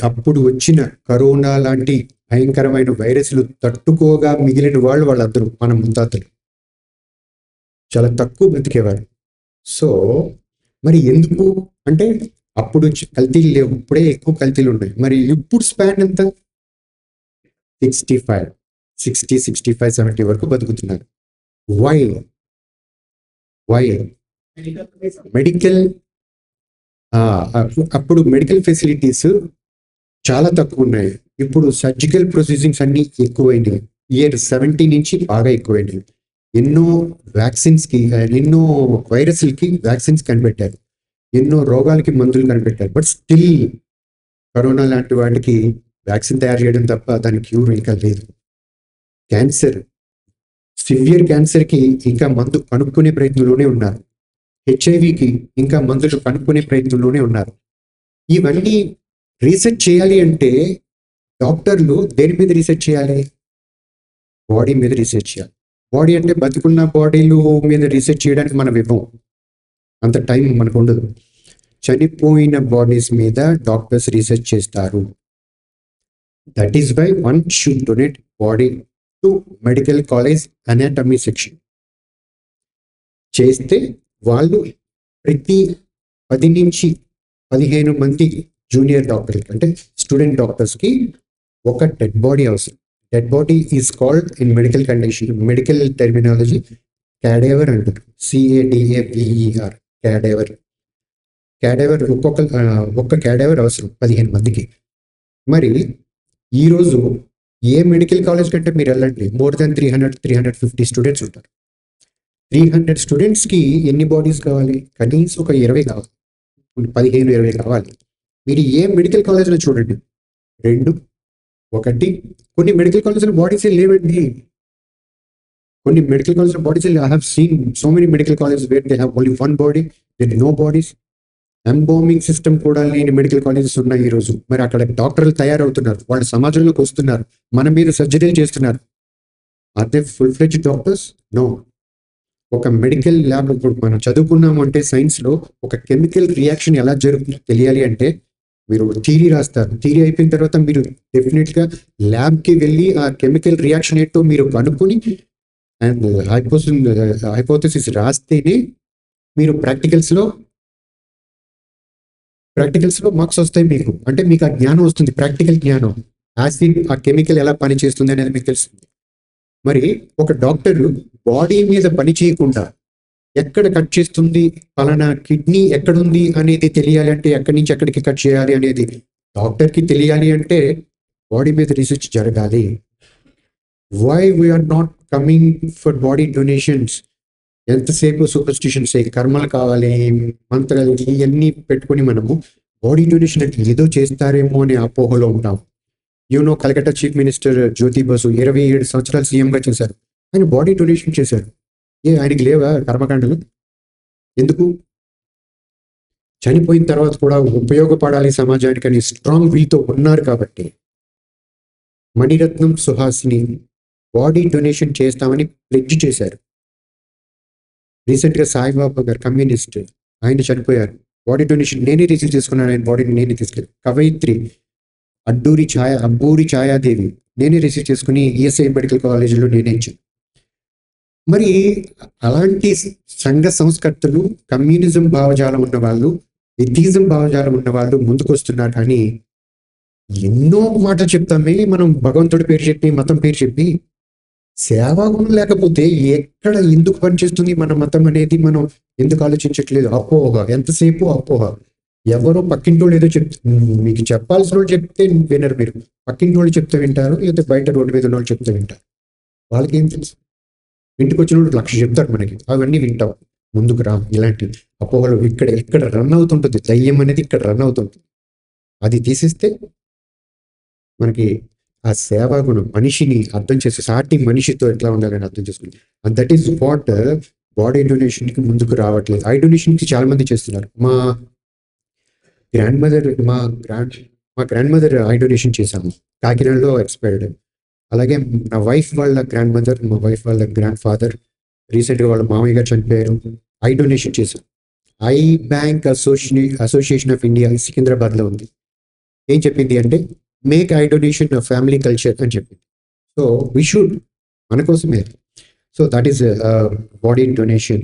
అప్పుడు వచ్చిన కరోనా లాంటి భయంకరమైన వైరస్లు తట్టుకోగా మిగిలిన వాళ్ళందరూ మన ముత్తాతలు చాలా తక్కువ బ్రతికేవారు. సో మరి ఎందుకు అంటే, అప్పుడు కల్తీలు లేవు, ఇప్పుడే ఎక్కువ కల్తీలు ఉన్నాయి. మరి ఇప్పుడు స్పాన్ ఎంత? 65, 60, 65, 70 వరకు బతుకుతున్నారు. వై? మెడికల్ అప్పుడు మెడికల్ ఫెసిలిటీస్ చాలా తక్కువ ఉన్నాయి. ఇప్పుడు సర్జికల్ ప్రొసీజింగ్స్ అన్ని ఎక్కువైనవి. ఇయర్ 70 నుంచి బాగా ఎక్కువైనవి. ఎన్నో వ్యాక్సిన్స్కి, ఎన్నో వైరస్లకి వ్యాక్సిన్స్ కనిపెట్టారు, ఎన్నో రోగాలకి మందులు కనిపెట్టారు. బట్ స్టిల్ కరోనా లాంటి వాటికి వ్యాక్సిన్ తయారు చేయడం తప్ప దాని క్యూర్ ఇంకా లేదు. క్యాన్సర్, సివియర్ క్యాన్సర్కి ఇంకా మందు కనుక్కునే ప్రయత్నంలోనే ఉన్నారు. హెచ్ఐవికి ఇంకా మందులు కనుక్కునే ప్రయత్నంలోనే ఉన్నారు. ఇవన్నీ రీసెర్చ్ చేయాలి అంటే డాక్టర్లు దేని మీద రీసెర్చ్ చేయాలి? బాడీ మీద రీసెర్చ్ చేయాలి. బాడీ అంటే బతుకున్న బాడీలు మీద రీసెర్చ్ చేయడానికి మనం ఇవ్వం, అంత టైం మనకు ఉండదు. చనిపోయిన బాడీస్ మీద డాక్టర్స్ రీసెర్చ్ చేస్తారు. That is why one should donate body to medical college anatomy section. చేస్తే వాళ్ళు ప్రతి 10 నుంచి 15 మంది జూనియర్ డాక్టర్కి, అంటే స్టూడెంట్ డాక్టర్స్కి ఒక డెడ్ బాడీ అవసరం. Dead body is called in medical condition, medical terminology cadaver అంటారు. CADAVER, క్యాడేవర్. ఒక్క క్యాడేవర్ అవసరం 15 మందికి. మరి ఈరోజు ఏ మెడికల్ కాలేజ్ కంటే మీరు వెళ్ళండి, మోర్ దెన్ 350 స్టూడెంట్స్ ఉంటారు. 300 స్టూడెంట్స్కి ఎన్ని బాడీస్ కావాలి? కనీసం ఒక 20 కావాలి, 15-20 కావాలి. మీరు ఏ మెడికల్ కాలేజ్లో చూడండి, 2, 1. కొన్ని మెడికల్ కాలేజ్లో బాడీస్ లేవండి. కొన్ని మెడికల్ కాలేజ్లో bodies, I have seen so many medical colleges where they have only 1 body, there no bodies. Embalming system కూడా లేని మెడికల్ కాలేజెస్ ఉన్నాయి ఈరోజు. మరి అక్కడ డాక్టర్లు తయారవుతున్నారు, వాళ్ళు సమాజంలోకి వస్తున్నారు, మన మీద సర్జరీలు చేస్తున్నారు. Are they full fledged doctors? No. ఒక మెడికల్ ల్యాబ్, ఇప్పుడు మనం చదువుకున్నాము అంటే సైన్స్లో ఒక కెమికల్ రియాక్షన్ ఎలా జరుగుతుందో తెలియాలి అంటే మీరు థియరీ రాస్తారు. థియరీ అయిపోయిన తర్వాత మీరు డెఫినెట్గా ల్యాబ్కి వెళ్ళి ఆ కెమికల్ రియాక్షన్ ఏంటో మీరు కనుక్కొని అండ్ హైపోథెసిస్ రాస్తేనే మీరు ప్రాక్టికల్స్లో మార్క్స్ వస్తాయి మీకు. అంటే మీకు ఆ జ్ఞానం వస్తుంది, ప్రాక్టికల్ జ్ఞానం. యాసిడ్, ఆ కెమికల్ ఎలా పనిచేస్తుంది అనేది మీకు తెలుస్తుంది. మరి ఒక డాక్టర్ బాడీ మీద పని చేయకుండా ఎక్కడ కట్ చేస్తుంది, పలానా కిడ్నీ ఎక్కడుంది అనేది తెలియాలి అంటే ఎక్కడి నుంచి ఎక్కడికి కట్ చేయాలి అనేది డాక్టర్కి తెలియాలి అంటే బాడీ మీద రీసెర్చ్ జరగాలి. Why we are not coming for body donations? ఎంతసేపు సూపర్స్టిషన్స్, కర్మలు కావాలి, మంత్రాలు ఇవన్నీ పెట్టుకొని మనము బాడీ డొనేషన్ అంటే ఏదో చేస్తారేమో అనే అపోహలో ఉంటాం. యూనో కలకత్తా చీఫ్ మినిస్టర్ జ్యోతి బసు 27 సంవత్సరాలు సీఎంగా చేశారు. ఆయన బాడీ డొనేషన్ చేశారు. ఆయనకి లేవా కర్మకాండలు? ఎందుకు? చనిపోయిన తర్వాత కూడా ఉపయోగపడాలి సమాజానికి అని స్ట్రాంగ్ విల్తో ఉన్నారు కాబట్టి. మణిరత్నం సుహాసిని బాడీ డొనేషన్ చేస్తామని ప్లెడ్జ్ చేశారు. రీసెంట్గా సాయిబాబా గారు కమ్యూనిస్ట్, ఆయన చనిపోయారు. బాడీ డొనేషన్ నేనే రిసీవ్ చేసుకున్నాను, ఆయన బాడీని నేనే తీసుకెళ్ళి. కవయిత్రి అబ్బూరి ఛాయాదేవి నేనే రిసీవ్ చేసుకుని ఈఎస్ఐ మెడికల్ కాలేజీలో నేనే ఇచ్చాను. మరి అలాంటి సంఘ సంస్కర్తలు, కమ్యూనిజం భావజాలం ఉన్నవాళ్ళు, ఎథిజం భావజాలం ఉన్నవాళ్ళు ముందుకు వస్తున్నారు. కానీ ఎన్నో మాటలు చెప్తామే మనం, భగవంతుడి పేరు చెప్పి, మతం పేరు చెప్పి, సేవాగుణం లేకపోతే ఎక్కడ ఎందుకు పనిచేస్తుంది మన మతం అనేది మనం ఎందుకు ఆలోచించట్లేదు? అపోహ, ఎంతసేపు అపోహ. ఎవరో పక్కింటోళ్ళు ఏదో మీకు చెప్పాల్సిన వాళ్ళు చెప్తే వినరు మీరు. పక్కింటి వాళ్ళు చెప్తే వింటారు, లేకపోతే బయట రోడ్డు మీద ఉన్న వాళ్ళు చెప్తే వింటారు. వాళ్ళకి ఏం తెలుసు? ఇంటికి వచ్చిన వాళ్ళు 1,00,000 చెప్తారు మనకి, అవన్నీ వింటాం. ముందుకు రా. ఇలాంటి అపోహలు ఇక్కడ రన్ అవుతుంటుంది. దయ్యం అనేది ఇక్కడ రన్ అవుతుంటుంది. అది తీసేస్తే మనకి ఆ సేవా గుణం, మనిషిని అర్థం చేసి సాటి మనిషితో ఎట్లా ఉండాలని అర్థం చేసుకుంది. And that is what body డొనేషన్కి ముందుకు రావట్లేదు. ఐ డొనేషన్కి చాలా మంది చేస్తున్నారు. మా గ్రాండ్ మదర్ ఐ డొనేషన్ చేశాము, కాకినాడలో ఎక్స్పైర్డ్. అలాగే నా వైఫ్ వాళ్ళ గ్రాండ్ మదర్, మా వైఫ్ వాళ్ళ గ్రాండ్ ఫాదర్ రీసెంట్గా వాళ్ళ మామయ్య గారు చనిపోయారు. ఐ డొనేషన్ చేశాం. I bank association of India సికింద్రాబాద్లో ఉంది. ఏం చెప్పింది అంటే make eye donation family culture అని చెప్పింది. సో వీ షుడ్, మన కోసమే. So that is body donation.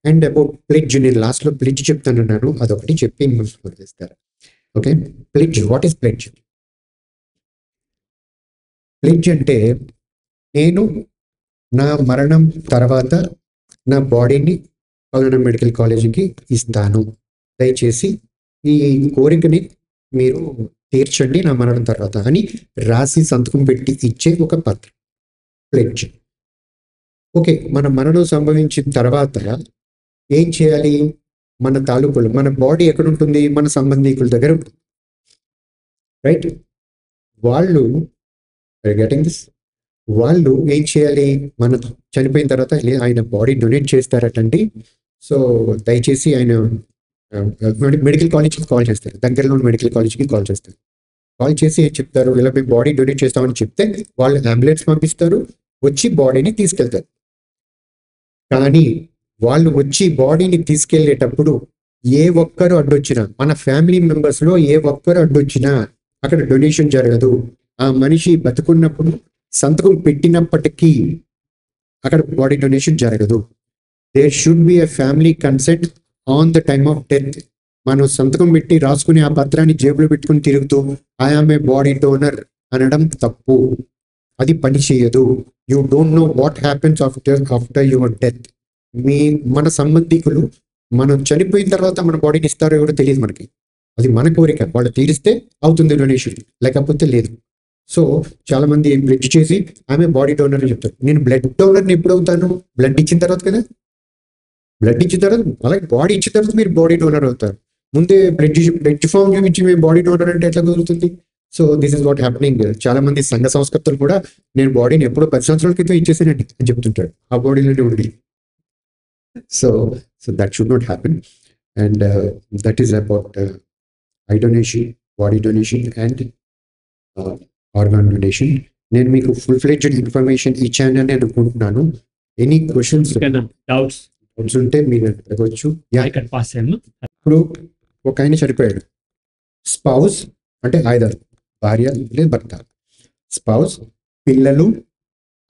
And about pledge, నేను లాస్ట్లో ప్లెడ్జ్ చెప్తానన్నాను, అదొకటి చెప్పి చేస్తారు. Okay, pledge. What is pledge? Pledge అంటే నేను నా మరణం తర్వాత నా బాడీని పలానా మెడికల్ కాలేజీకి ఇస్తాను, దయచేసి ఈ కోరికని మీరు తీర్చండి నా మరణం తర్వాత అని రాసి సంతకం పెట్టి ఇచ్చే ఒక పత్రం, ప్లెడ్జ్. ఓకే, మన మరణం సంభవించిన తర్వాత ఏం చేయాలి? మన తాలూకులు, మన బాడీ ఎక్కడ ఉంటుంది? మన సంబంధికుల దగ్గర ఉంటుంది, రైట్? వాళ్ళు గెటింగ్ దిస్, వాళ్ళు ఏం చేయాలి? మన చనిపోయిన తర్వాత ఆయన బాడీ డొనేట్ చేస్తారటండి. సో దయచేసి ఆయన మెడికల్ కాలేజ్కి కాల్ చేస్తారు, దగ్గరలో మెడికల్ కాలేజ్కి కాల్ చేస్తారు. కాల్ చేసి ఏం చెప్తారు? ఇలా మేము బాడీ డొనేట్ చేస్తామని చెప్తే వాళ్ళు అంబులెన్స్ పంపిస్తారు, వచ్చి బాడీని తీసుకెళ్తారు. కానీ వాళ్ళు వచ్చి బాడీని తీసుకెళ్లేటప్పుడు ఏ ఒక్కరు అడ్డొచ్చినా, మన ఫ్యామిలీ మెంబర్స్లో ఏ ఒక్కరు అడ్డొచ్చినా అక్కడ డొనేషన్ జరగదు. ఆ మనిషి బతుకున్నప్పుడు సంతకం పెట్టినప్పటికీ అక్కడ బాడీ డొనేషన్ జరగదు. There should be a family consent on the time of death. మనం సంతకం పెట్టి రాసుకుని ఆ పత్రాన్ని జేబులో పెట్టుకుని తిరుగుతూ ఐఆమ్ ఏ బాడీ డోనర్ అనడం తప్పు. అది పని చేయదు. You don't know what happens after your death. మన సంబంధికులు మనం చనిపోయిన తర్వాత మన బాడీని ఇస్తారో ఎవరో తెలియదు మనకి. అది మన కోరిక, వాళ్ళు తీరిస్తే అవుతుంది డొనేషన్, లేకపోతే లేదు. సో చాలా మంది బ్లడ్ చేసి ఆమె బాడీ డోనర్ అని చెప్తారు. నేను బ్లడ్ డోనర్ని ఎప్పుడు అవుతాను? బ్లడ్ ఇచ్చిన తర్వాత కదా. బ్లడ్ ఇచ్చిన తర్వాత, అలాగే బాడీ ఇచ్చిన తర్వాత మీరు బాడీ డోనర్ అవుతారు. ముందే బ్లడ్ ఫామ్ చూపించి మేము బాడీ డోనర్ అంటే ఎట్లా కుదురుతుంది? So this is what happening. చాలా మంది సంఘ సంస్కర్తలు కూడా నేను బాడీని ఎప్పుడో 10 సంవత్సరాల క్రితం ఇచ్చేసానండి అని చెప్తుంటాడు, ఆ బాడీలోనే ఉండి. So that should not happen. And that is about eye donation, body donation and organ donation. నేను మీకు ఫుల్ ఫ్లెడ్జ్డ్ ఇన్ఫర్మేషన్ ఇచ్చానని అనుకుంటున్నాను. ఎనీ క్వశ్చన్స్, డౌట్స్ ఉంటే మీరు అడగవచ్చు. ఇప్పుడు ఒక ఆయన చనిపోయాడు. స్పౌస్ అంటే ఐదర్ భార్య లేదా భర్త, స్పౌస్, పిల్లలు,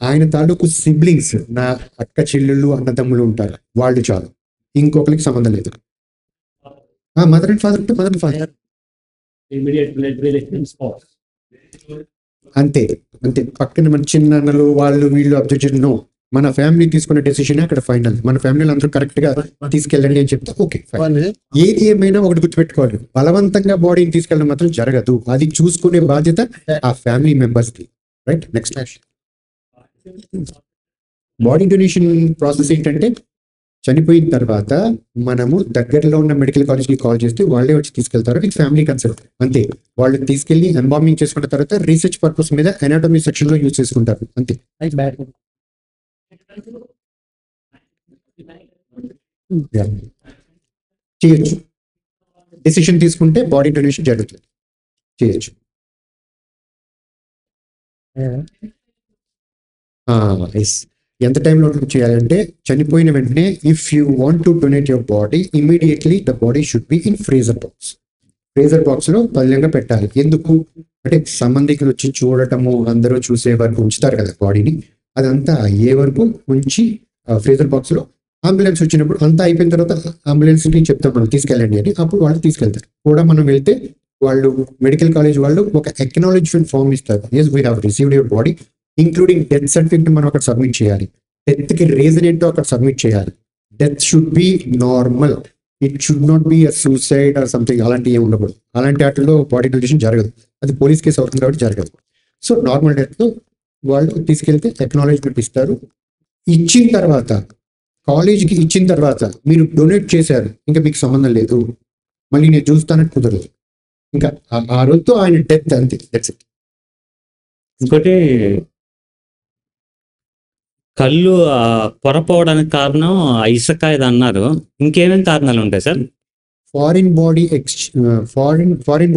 ఆయన తాలూకు సిబ్లింగ్స్, నా అక్క చెల్లెళ్ళు అన్నదమ్ములు ఉంటారు, వాళ్ళు చాలు, ఇంకొకరికి సంబంధం లేదు. మదర్ అండ్ ఫాదర్ ఉంటే మదర్ అండ్ ఫాదర్ అంతే. పక్కన మన చిన్నన్నలు వాళ్ళు వీళ్ళు అబ్జెక్షన్ నో. మన ఫ్యామిలీ తీసుకున్న డెసిషన్ అక్కడ ఫైనల్. మన ఫ్యామిలీలో అందరూ కరెక్ట్ గా తీసుకెళ్ళండి అని చెప్తే ఓకే ఫైన్. ఏది ఏమైనా ఒకటి గుర్తుపెట్టుకోవాలి, బలవంతంగా బాడీని తీసుకెళ్ళడం మాత్రం జరగదు. అది చూసుకునే బాధ్యత ఆ ఫ్యామిలీ మెంబర్స్ కి. Right, next body donation process ఏంటంటే, చనిపోయిన తర్వాత మనము దగ్గరలో ఉన్న మెడికల్ కాలేజ్కి కాల్ చేస్తే వాళ్ళే వచ్చి తీసుకెళ్తారు. విత్ ఫ్యామిలీ కన్సల్ట్ అంతే. వాళ్ళు తీసుకెళ్లి ఎంబామింగ్ చేసుకున్న తర్వాత రీసెర్చ్ పర్పస్ మీద అనాటమీ సెక్షన్ లో యూజ్ చేసుకుంటారు అంతే. చేయొచ్చు, డెసిషన్ తీసుకుంటే బాడీ డొనేషన్ జరుగుతుంది, చేయొచ్చు. ఎంత టైంలో చేయాలంటే, చనిపోయిన వెంటనే if you want to donate your body immediately the body should be in freezer box. Freezer box లో పదిలంగా పెట్టాలి. ఎందుకు అంటే, సంబంధికులు వచ్చి చూడటము, అందరూ చూసే వరకు ఉంచుతారు కదా బాడీని, అదంతా అయ్యే వరకు ఉంచి ఫ్రీజర్ బాక్స్ లో అంబులెన్స్ వచ్చినప్పుడు అంతా అయిపోయిన తర్వాత అంబులెన్స్ కి చెప్తాం మనం తీసుకెళ్ళండి అని, అప్పుడు వాళ్ళు తీసుకెళ్తారు. కూడా మనం వెళ్తే వాళ్ళు మెడికల్ కాలేజ్ వాళ్ళు ఒక అక్నాలెడ్జ్మెంట్ ఫామ్ ఇస్తారు. Yes we have received your body including death certificate మనం అక్కడ సబ్మిట్ చేయాలి. డెత్ కి రీజన్ ఏంటో అక్కడ సబ్మిట్ చేయాలి. Death should be normal, it should not be a suicide or something. అలాంటి ఏమి ఉండకూడదు. అలాంటి వాటిలో బాడీ డొనేషన్ జరగదు, అది పోలీస్ కేసు అవుతుంది కాబట్టి జరగదు. సో నార్మల్ డెత్ లో వాళ్ళు తీసుకెళ్తే అక్నాలెడ్జ్మెంట్ ఇస్తారు. ఇచ్చిన తర్వాత కాలేజీకి ఇచ్చిన తర్వాత మీరు డొనేట్ చేశారు, ఇంకా మీకు సంబంధం లేదు, మళ్ళీ నేను చూస్తానని కుదరదు. ఇంకా ఆ రోజుతో ఆయన డెత్ అంతే, దట్స్ ఇట్. ఇంకోటి, కళ్ళు పొరపోవడానికి కారణం ఇసుక ఇది అన్నారు. ఇంకేమేమి కారణాలు ఉంటాయి సార్? ఫారిన్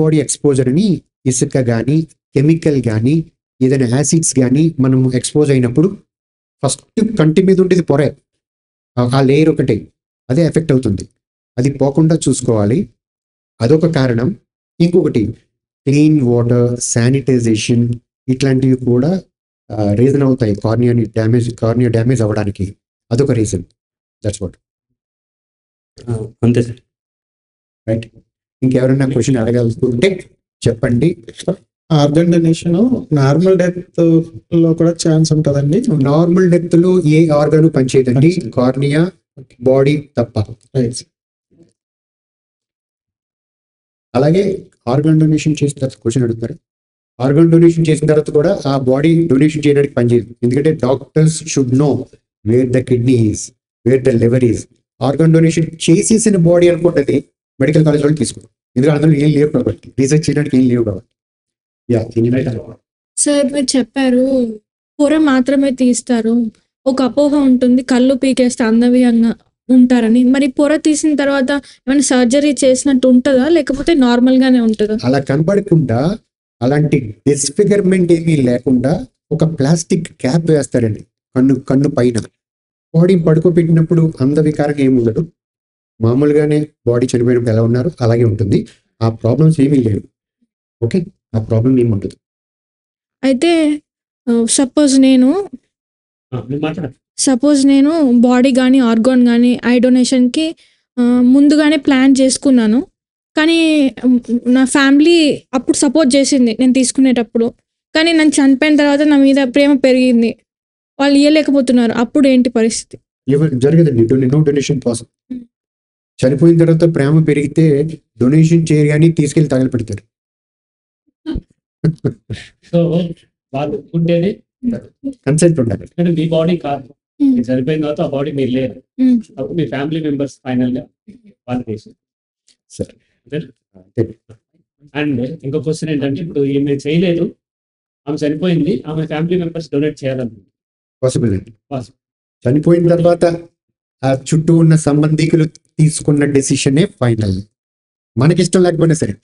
బాడీ ఎక్స్పోజర్ అని ఇసుక కానీ, కెమికల్ కానీ, ఏదైనా యాసిడ్స్ కానీ మనం ఎక్స్పోజ్ అయినప్పుడు ఫస్ట్ కంటి మీద ఉండేది పొరే, ఆ లేయర్ ఒకటే, అదే ఎఫెక్ట్ అవుతుంది. అది పోకుండా చూసుకోవాలి, అదొక కారణం. ఇంకొకటి క్లీన్ వాటర్, శానిటైజేషన్ ఇట్లాంటివి కూడా రీజన్ అవుతాయి కార్నియా డ్యామేజ్ అవ్వడానికి. అదొక రీజన్. That's what. అంతే సార్. రైట్, ఇంకెవరైనా క్వశ్చన్ అడగాల్సుకుంటే చెప్పండి. ఆర్గన్ డొనేషన్ నార్మల్ డెత్ లో కూడా ఛాన్స్ ఉంటుందండి? నార్మల్ డెత్ లో ఏ ఆర్గన్ పనిచేయదండి, కార్నియా, బాడీ తప్ప. అలాగే ఆర్గన్ డొనేషన్ చేసిన తర్వాత క్వశ్చన్ అడుగుతారు, ఆర్గన్ డొనేషన్ చేసిన తర్వాత కూడా ఆ బాడీ డొనేషన్ చేయడానికి పనిచేయదు. ఎందుకంటే doctors should know where the kidney is, wear the liver is. Organ donation చేసేసిన బాడీ అనుకుంటుంది మెడికల్ కాలేజ్ వాళ్ళు తీసుకుంటారు, ఎందుకంటే అందులో ఏం లేవు కాబట్టి, రీసెర్చ్ చేయడానికి ఏం లేవు కాబట్టి. సార్ మీరు చెప్పారు పొర మాత్రమే తీస్తారు, ఒక అపోహ ఉంటుంది కళ్ళు పీకేస్తే అందవియంగా ఉంటారని. మరి పొర తీసిన తర్వాత ఏమైనా సర్జరీ చేసినట్టు ఉంటుందా, లేకపోతే నార్మల్ గానే ఉంటుందా? అలా కనబడకుండా, అలాంటి డిస్ఫిగర్మెంట్ ఏమీ లేకుండా ఒక ప్లాస్టిక్ క్యాప్ వేస్తారండి కన్ను పైన. బాడీ పడుకోబెట్టినప్పుడు అందవికారంగా ఏమి ఉండదు, మామూలుగానే బాడీ చనిపోయినప్పుడు ఎలా ఉన్నారు అలాగే ఉంటుంది. ఆ ప్రాబ్లమ్స్ ఏమీ లేవు. ఓకే, ఆ ప్రాబ్లం ఏమి ఉండదు. అయితే సపోజ్ నేను బాడీ కానీ ఆర్గాన్ కానీ ఐ డొనేషన్కి ముందుగానే ప్లాన్ చేసుకున్నాను, కానీ నా ఫ్యామిలీ అప్పుడు సపోర్ట్ చేసింది నేను తీసుకునేటప్పుడు, కానీ నేను చనిపోయిన తర్వాత నా మీద ప్రేమ పెరిగింది, వాళ్ళు ఇవ్వలేకపోతున్నారు, అప్పుడు ఏంటి పరిస్థితి? జరగదండి, నో డొనేషన్ ప్రాసెస్. చనిపోయిన తర్వాత ప్రేమ పెరిగితే డొనేషన్ చేయరు కానీ తీసుకెళ్లి తగలపెడతారు. సో వాళ్ళు ఉంటేనే కన్సెంట్ ఉండాలి. మీ బాడీ కాదు, చనిపోయిన తర్వాత ఆ బాడీ మీరు లేరు, అప్పుడు మీ ఫ్యామిలీ మెంబర్స్ ఫైనల్ గా వాళ్ళు చేసి. సరే, అండ్ ఇంకో క్వశ్చన్ ఏంటంటే, ఇప్పుడు ఈమె చేయలేదు, ఆమె చనిపోయింది, ఆమె ఫ్యామిలీ మెంబర్స్ డొనేట్ చేయాలనుకుంటుంది, పాసిబుల్ అండి. చనిపోయిన తర్వాత ఆ చుట్టూ ఉన్న సంబంధికులు తీసుకున్న డెసిషనే ఫైనల్. మనకి ఇష్టం లేకపోయినా సరే,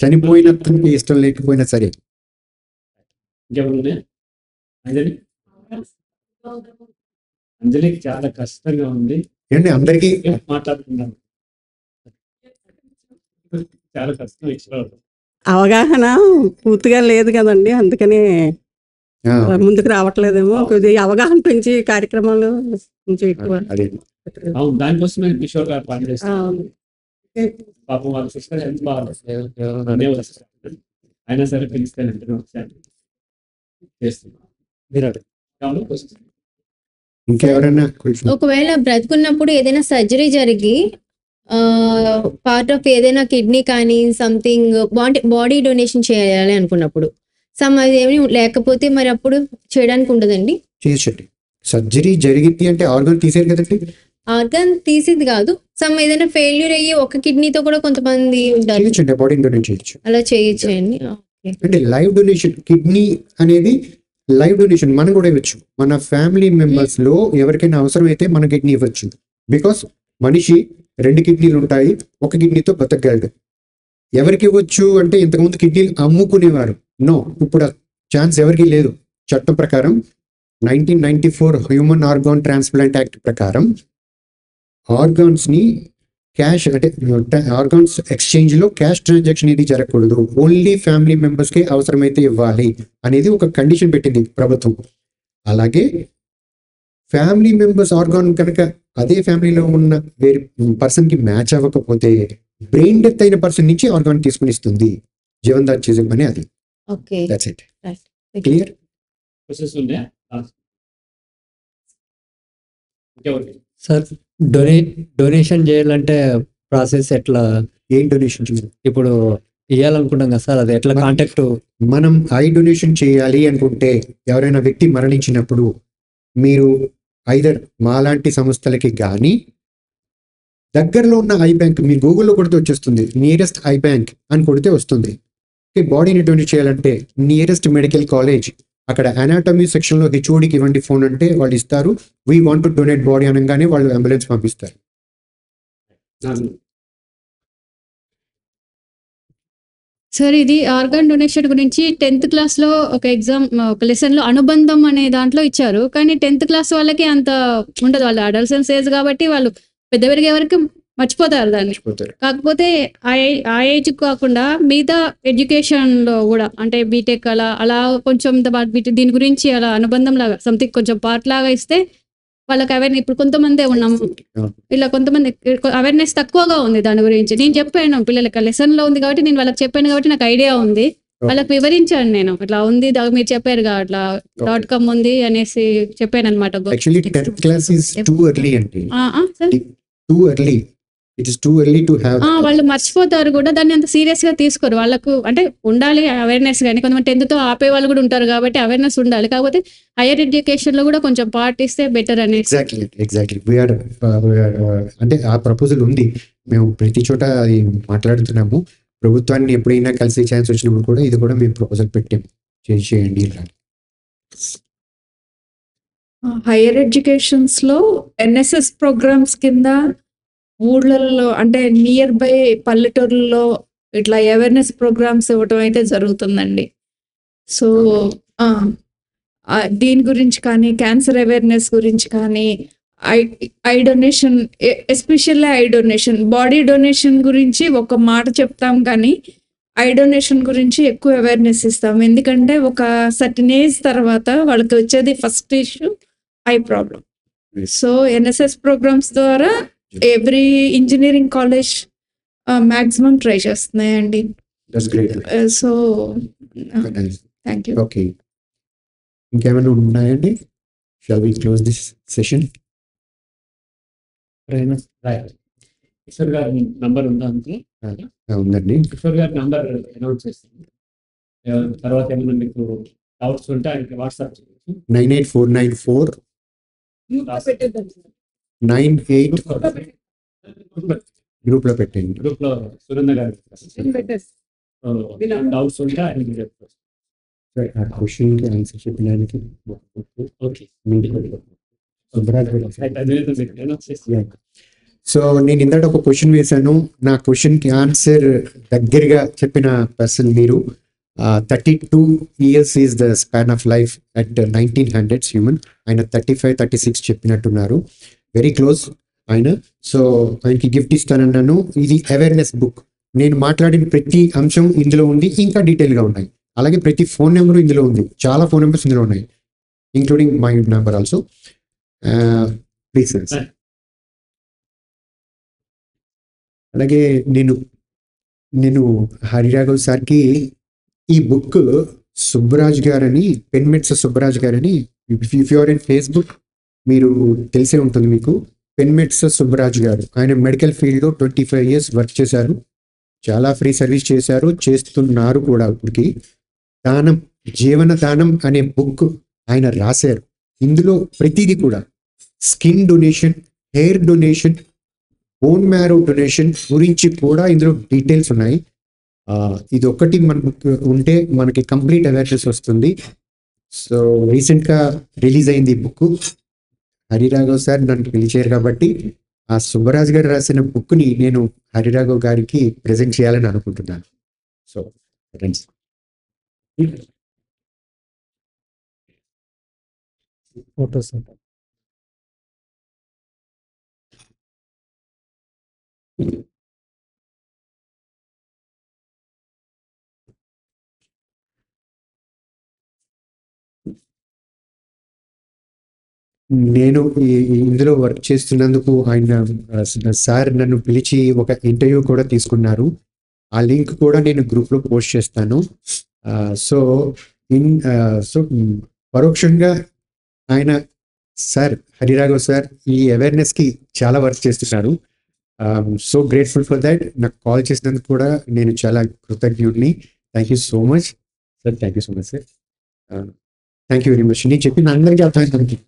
చనిపోయిన అతనికి ఇష్టం లేకపోయినా సరే. ఇంకెవరు? అంజలికి చాలా కష్టంగా ఉంది ఏంటి అందరికీ మాట్లాడుతున్నాను, చాలా కష్టం ఇష్టం. అవగాహన పూర్తిగా లేదు కదండి, అందుకని ముందుకు రావట్లేదేమో. కొద్దిగా అవగాహన పెంచి కార్యక్రమాలు కొంచెం ఎక్కువ. అవును, దానికోసమే కిషోర్ గారు పనిచేస్తారు. పాపం వాళ్ళ సిస్టర్ ఎంత బాగా అయినా సరే పిలిస్తే చేస్తున్నాం. ఇంకెవరైనా question? ఒకవేళ బ్రతుకున్నప్పుడు ఏదైనా సర్జరీ జరిగి పార్ట్ ఆఫ్ ఏదైనా కిడ్నీ కానీ సంథింగ్ బాడీ డొనేషన్ చేయాలి అనుకున్నప్పుడు అది ఏమి లేకపోతే మరి అప్పుడు చేయడానికి ఉండదండి? చేయొచ్చండి. సర్జరీ జరిగింది అంటే ఆర్గాన్ తీసేరు కదండి. ఆర్గాన్ తీసేది కాదు, ఏదైనా ఫెయిల్యూర్ అయ్యి ఒక కిడ్నీతో కూడా కొంతమంది ఉంటారు, చేయొచ్చండి, బాడీ డొనేట్ చేయొచ్చు. అలా చేయొచ్చండి. అంటే లైవ్ డొనేషన్, కిడ్నీ అనేది లైవ్ డొనేషన్ మనం కూడా ఇవ్వచ్చు. మన ఫ్యామిలీ మెంబర్స్ లో ఎవరికైనా అవసరమైతే మన కిడ్నీ ఇవ్వచ్చు. బికాస్ మనిషి 2 కిడ్నీలు ఉంటాయి, ఒక కిడ్నీతో బతకగలడు. ఎవరికి ఇవ్వచ్చు అంటే ఇంతకుముందు కిడ్నీలు అమ్ముకునేవారు. నో, ఇప్పుడు ఛాన్స్ ఎవరికి లేదు. చట్టం ప్రకారం 1994 హ్యూమన్ ఆర్గాన్ ట్రాన్స్ప్లాంట్ యాక్ట్ ప్రకారం ఆర్గాన్స్ ని క్యాష్ అంటే ఆర్గాన్స్ ఎక్స్చేంజ్ లో క్యాష్ ట్రాన్సాక్షన్ ఇది జరగకూడదు. ఓన్లీ ఫ్యామిలీ మెంబర్స్ కి అవసరమైతే ఇవ్వాలి అనేది ఒక కండిషన్ పెట్టింది ప్రభుత్వం. అలాగే ఫ్యామిలీ మెంబర్స్ ఆర్గాన్ కనుక అదే ఫ్యామిలీలో ఉన్న వేరే పర్సన్ కి మ్యాచ్ అవ్వకపోతే బ్రెయిన్ డెత్ అయిన పర్సన్ నుంచి ఆర్గాన్ తీసుకుని ఇస్తుంది. జీవన్దాన్ చేసే పని అది. Okay, that's it. Clear? Process ఉందా? ఇంకెవరికి? సార్ డొనేషన్ చేయాలంటే ప్రాసెస్ ఎట్లా? ఏం డొనేషన్ చేయాలి? ఇప్పుడు ఇవ్వాలనుకుంటాం కదా సార్, అది ఎట్లా కాంటాక్ట్? మనం ఐ డొనేషన్ చేయాలి అనుకుంటే ఎవరైనా వ్యక్తి మరణించినప్పుడు మీరు ఐదర్ మాలాంటి సంస్థలకి కానీ దగ్గరలో ఉన్న ఐ బ్యాంక్, మీ గూగుల్లో కొడితే వచ్చేస్తుంది, నియరెస్ట్ ఐ బ్యాంక్ అని కొడితే వస్తుంది. బాడీని డొనేట్ చేయాలంటే నియరెస్ట్ మెడికల్ కాలేజ్, అక్కడ అనాటమీ సెక్షన్లో హెచ్ఓడికి ఇవ్వండి ఫోన్ అంటే వాళ్ళు ఇస్తారు. We want to donate body అనగానే వాళ్ళు అంబులెన్స్ పంపిస్తారు. సార్, ఇది ఆర్గాన్ డొనేషన్ గురించి 10th క్లాస్లో ఒక ఎగ్జామ్, ఒక లెసన్లో అనుబంధం అనే దాంట్లో ఇచ్చారు. కానీ 10th క్లాస్ వాళ్ళకి అంత ఉండదు, వాళ్ళు అడల్సెన్స్ ఏజ్ కాబట్టి వాళ్ళు పెద్ద పెరిగే వరకు మర్చిపోతారు దాన్ని. కాకపోతే ఆ ఏజ్ కాకుండా మిగతా ఎడ్యుకేషన్లో కూడా అంటే బీటెక్ అలా కొంచెం దీని గురించి అలా అనుబంధం లాగా సంథింగ్ కొంచెం పార్ట్ లాగా ఇస్తే వాళ్ళకి అవేర్నెస్, ఇప్పుడు కొంతమందే ఉన్నాము ఇలా, కొంతమంది అవేర్నెస్ తక్కువగా ఉంది దాని గురించి. నేను చెప్పాను పిల్లలకి, లెసన్లో ఉంది కాబట్టి నేను వాళ్ళకి చెప్పాను కాబట్టి నాకు ఐడియా ఉంది, వాళ్ళకి వివరించాను నేను. ఇట్లా ఉంది, మీరు చెప్పారు కదా అట్లా .com ఉంది అనేసి చెప్పాను అనమాట. వాళ్ళు మర్చిపోతారు కూడా, దాన్ని అంత సీరియస్ గా తీసుకోరు. వాళ్ళకు అంటే ఉండాలి అవేర్నెస్, కానీ కొంతమంది 10th తో ఆపే వాళ్ళు కూడా ఉంటారు కాబట్టి అవేర్నెస్ ఉండాలి. కాకపోతే హైయర్ ఎడ్యుకేషన్ లో కూడా కొంచెం పాటిస్తే బెటర్ అని. ఎగ్జాక్ట్లీ అంటే ఆ ప్రపోజల్ ఉంది, మేము ప్రతి చోట అది మాట్లాడుతున్నాము. ప్రభుత్వాన్ని ఎప్పుడైనా కలిసి ఛాన్స్ వచ్చినప్పుడు కూడా ఇది కూడా మేము ప్రపోజల్ పెట్టాము, చేయండి. హైయర్ ఎడ్యుకేషన్స్ లో ఎన్ఎస్ఎస్ ప్రోగ్రామ్స్ కింద ఊళ్ళల్లో అంటే నియర్ బై పల్లెటూరులో ఇట్లా అవేర్నెస్ ప్రోగ్రామ్స్ ఇవ్వటం అయితే జరుగుతుందండి. సో దీని గురించి కానీ, క్యాన్సర్ అవేర్నెస్ గురించి కానీ, eye donation, especially eye donation, body donation గురించి ఒక మాట చెప్తాం కానీ ఐ డొనేషన్ గురించి ఎక్కువ అవేర్నెస్ ఇస్తాం. ఎందుకంటే ఒక సర్టన్ ఏజ్ తర్వాత వాళ్ళకి వచ్చేది first issue eye problem. So NSS programmes ద్వారా every engineering college maximum try చేస్తున్నాయండి. So thank you. ఓకే, ఇంకేమైనా ఉన్నాయండి? Shall we close this session? Kishore గారి నంబర్ ఉందా? ఉందండి. కిషోర్ గారి నంబర్ అనౌన్స్ చేస్తాను. తర్వాత ఏమైనా మీకు డౌట్స్ ఉంటే ఆయనకి వాట్సాప్ చేయొచ్చు. 98494 98 గ్రూప్ లో పెట్టండి. గ్రూప్ లో సురేంద్ర గారు డౌట్స్ ఉంటే ఆయనకి చెప్తారు. క్వశ్చన్ కి ఆన్సర్ చెప్పడానికి సో నేను ఇందాక ఒక క్వశ్చన్ వేశాను, నా క్వశ్చన్ కి ఆన్సర్ దగ్గరగా చెప్పిన పర్సన్ మీరు. 32 years is the span of life at 1900s human. ఆయన 35-36 చెప్పినట్టున్నారు, వెరీ క్లోజ్ ఆయన. సో ఆయనకి గిఫ్ట్ ఇస్తానన్నాను. ఇది అవేర్నెస్ బుక్. నేను మాట్లాడిన ప్రతి అంశం ఇందులో ఉంది, ఇంకా డీటెయిల్గా ఉన్నాయి. అలాగే ప్రతి ఫోన్ నెంబర్ ఇందులో ఉంది, చాలా ఫోన్ నెంబర్స్ ఇందులో ఉన్నాయి, including my number also. Please. అలాగే నేను హరిరాఘవ్ సార్కి ఈ బుక్ సుబ్బరాజ్ గారని, పెన్మిట్స్ సుబ్బరాజ్ గారని, if you are in Facebook మీరు తెలిసే ఉంటుంది మీకు, పెన్మెట్స్ సుబ్బరాజు గారు. ఆయన మెడికల్ ఫీల్డ్లో 25 years వర్క్ చేశారు, చాలా ఫ్రీ సర్వీస్ చేశారు, చేస్తున్నారు కూడా ఇప్పటికి. దానం, జీవన దానం అనే బుక్ ఆయన రాశారు. ఇందులో ప్రతిదీ కూడా skin donation, hair donation, bone marrow donation గురించి కూడా ఇందులో డీటెయిల్స్ ఉన్నాయి. ఇది ఒక్కటి మనకు ఉంటే మనకి కంప్లీట్ అవేర్నెస్ వస్తుంది. సో రీసెంట్గా రిలీజ్ అయింది ఈ బుక్. హరిరాఘవ్ సార్ నన్ను పిలిచారు కాబట్టి ఆ సుబ్బరాజు గారు రాసిన బుక్ని నేను హరిరాఘవ్ గారికి ప్రజెంట్ చేయాలని అనుకుంటున్నాను. సో ఫ్రెండ్స్, ఫోటోస్ నేను ఇందులో వర్క్ చేస్తున్నందుకు ఆయన సార్ నన్ను పిలిచి ఒక ఇంటర్వ్యూ కూడా తీసుకున్నారు. ఆ లింక్ కూడా నేను గ్రూప్లో పోస్ట్ చేస్తాను. సో పరోక్షంగా ఆయన సార్, హరిరాఘవ్ సార్ ఈ అవేర్నెస్కి చాలా వర్క్ చేస్తున్నారు. So grateful for that. నాకు కాల్ చేసినందుకు కూడా నేను చాలా కృతజ్ఞుడిని. Thank you so much sir. Thank you so much sir. Thank you very much. నేను చెప్పిన అందరికీ అర్థమైంది.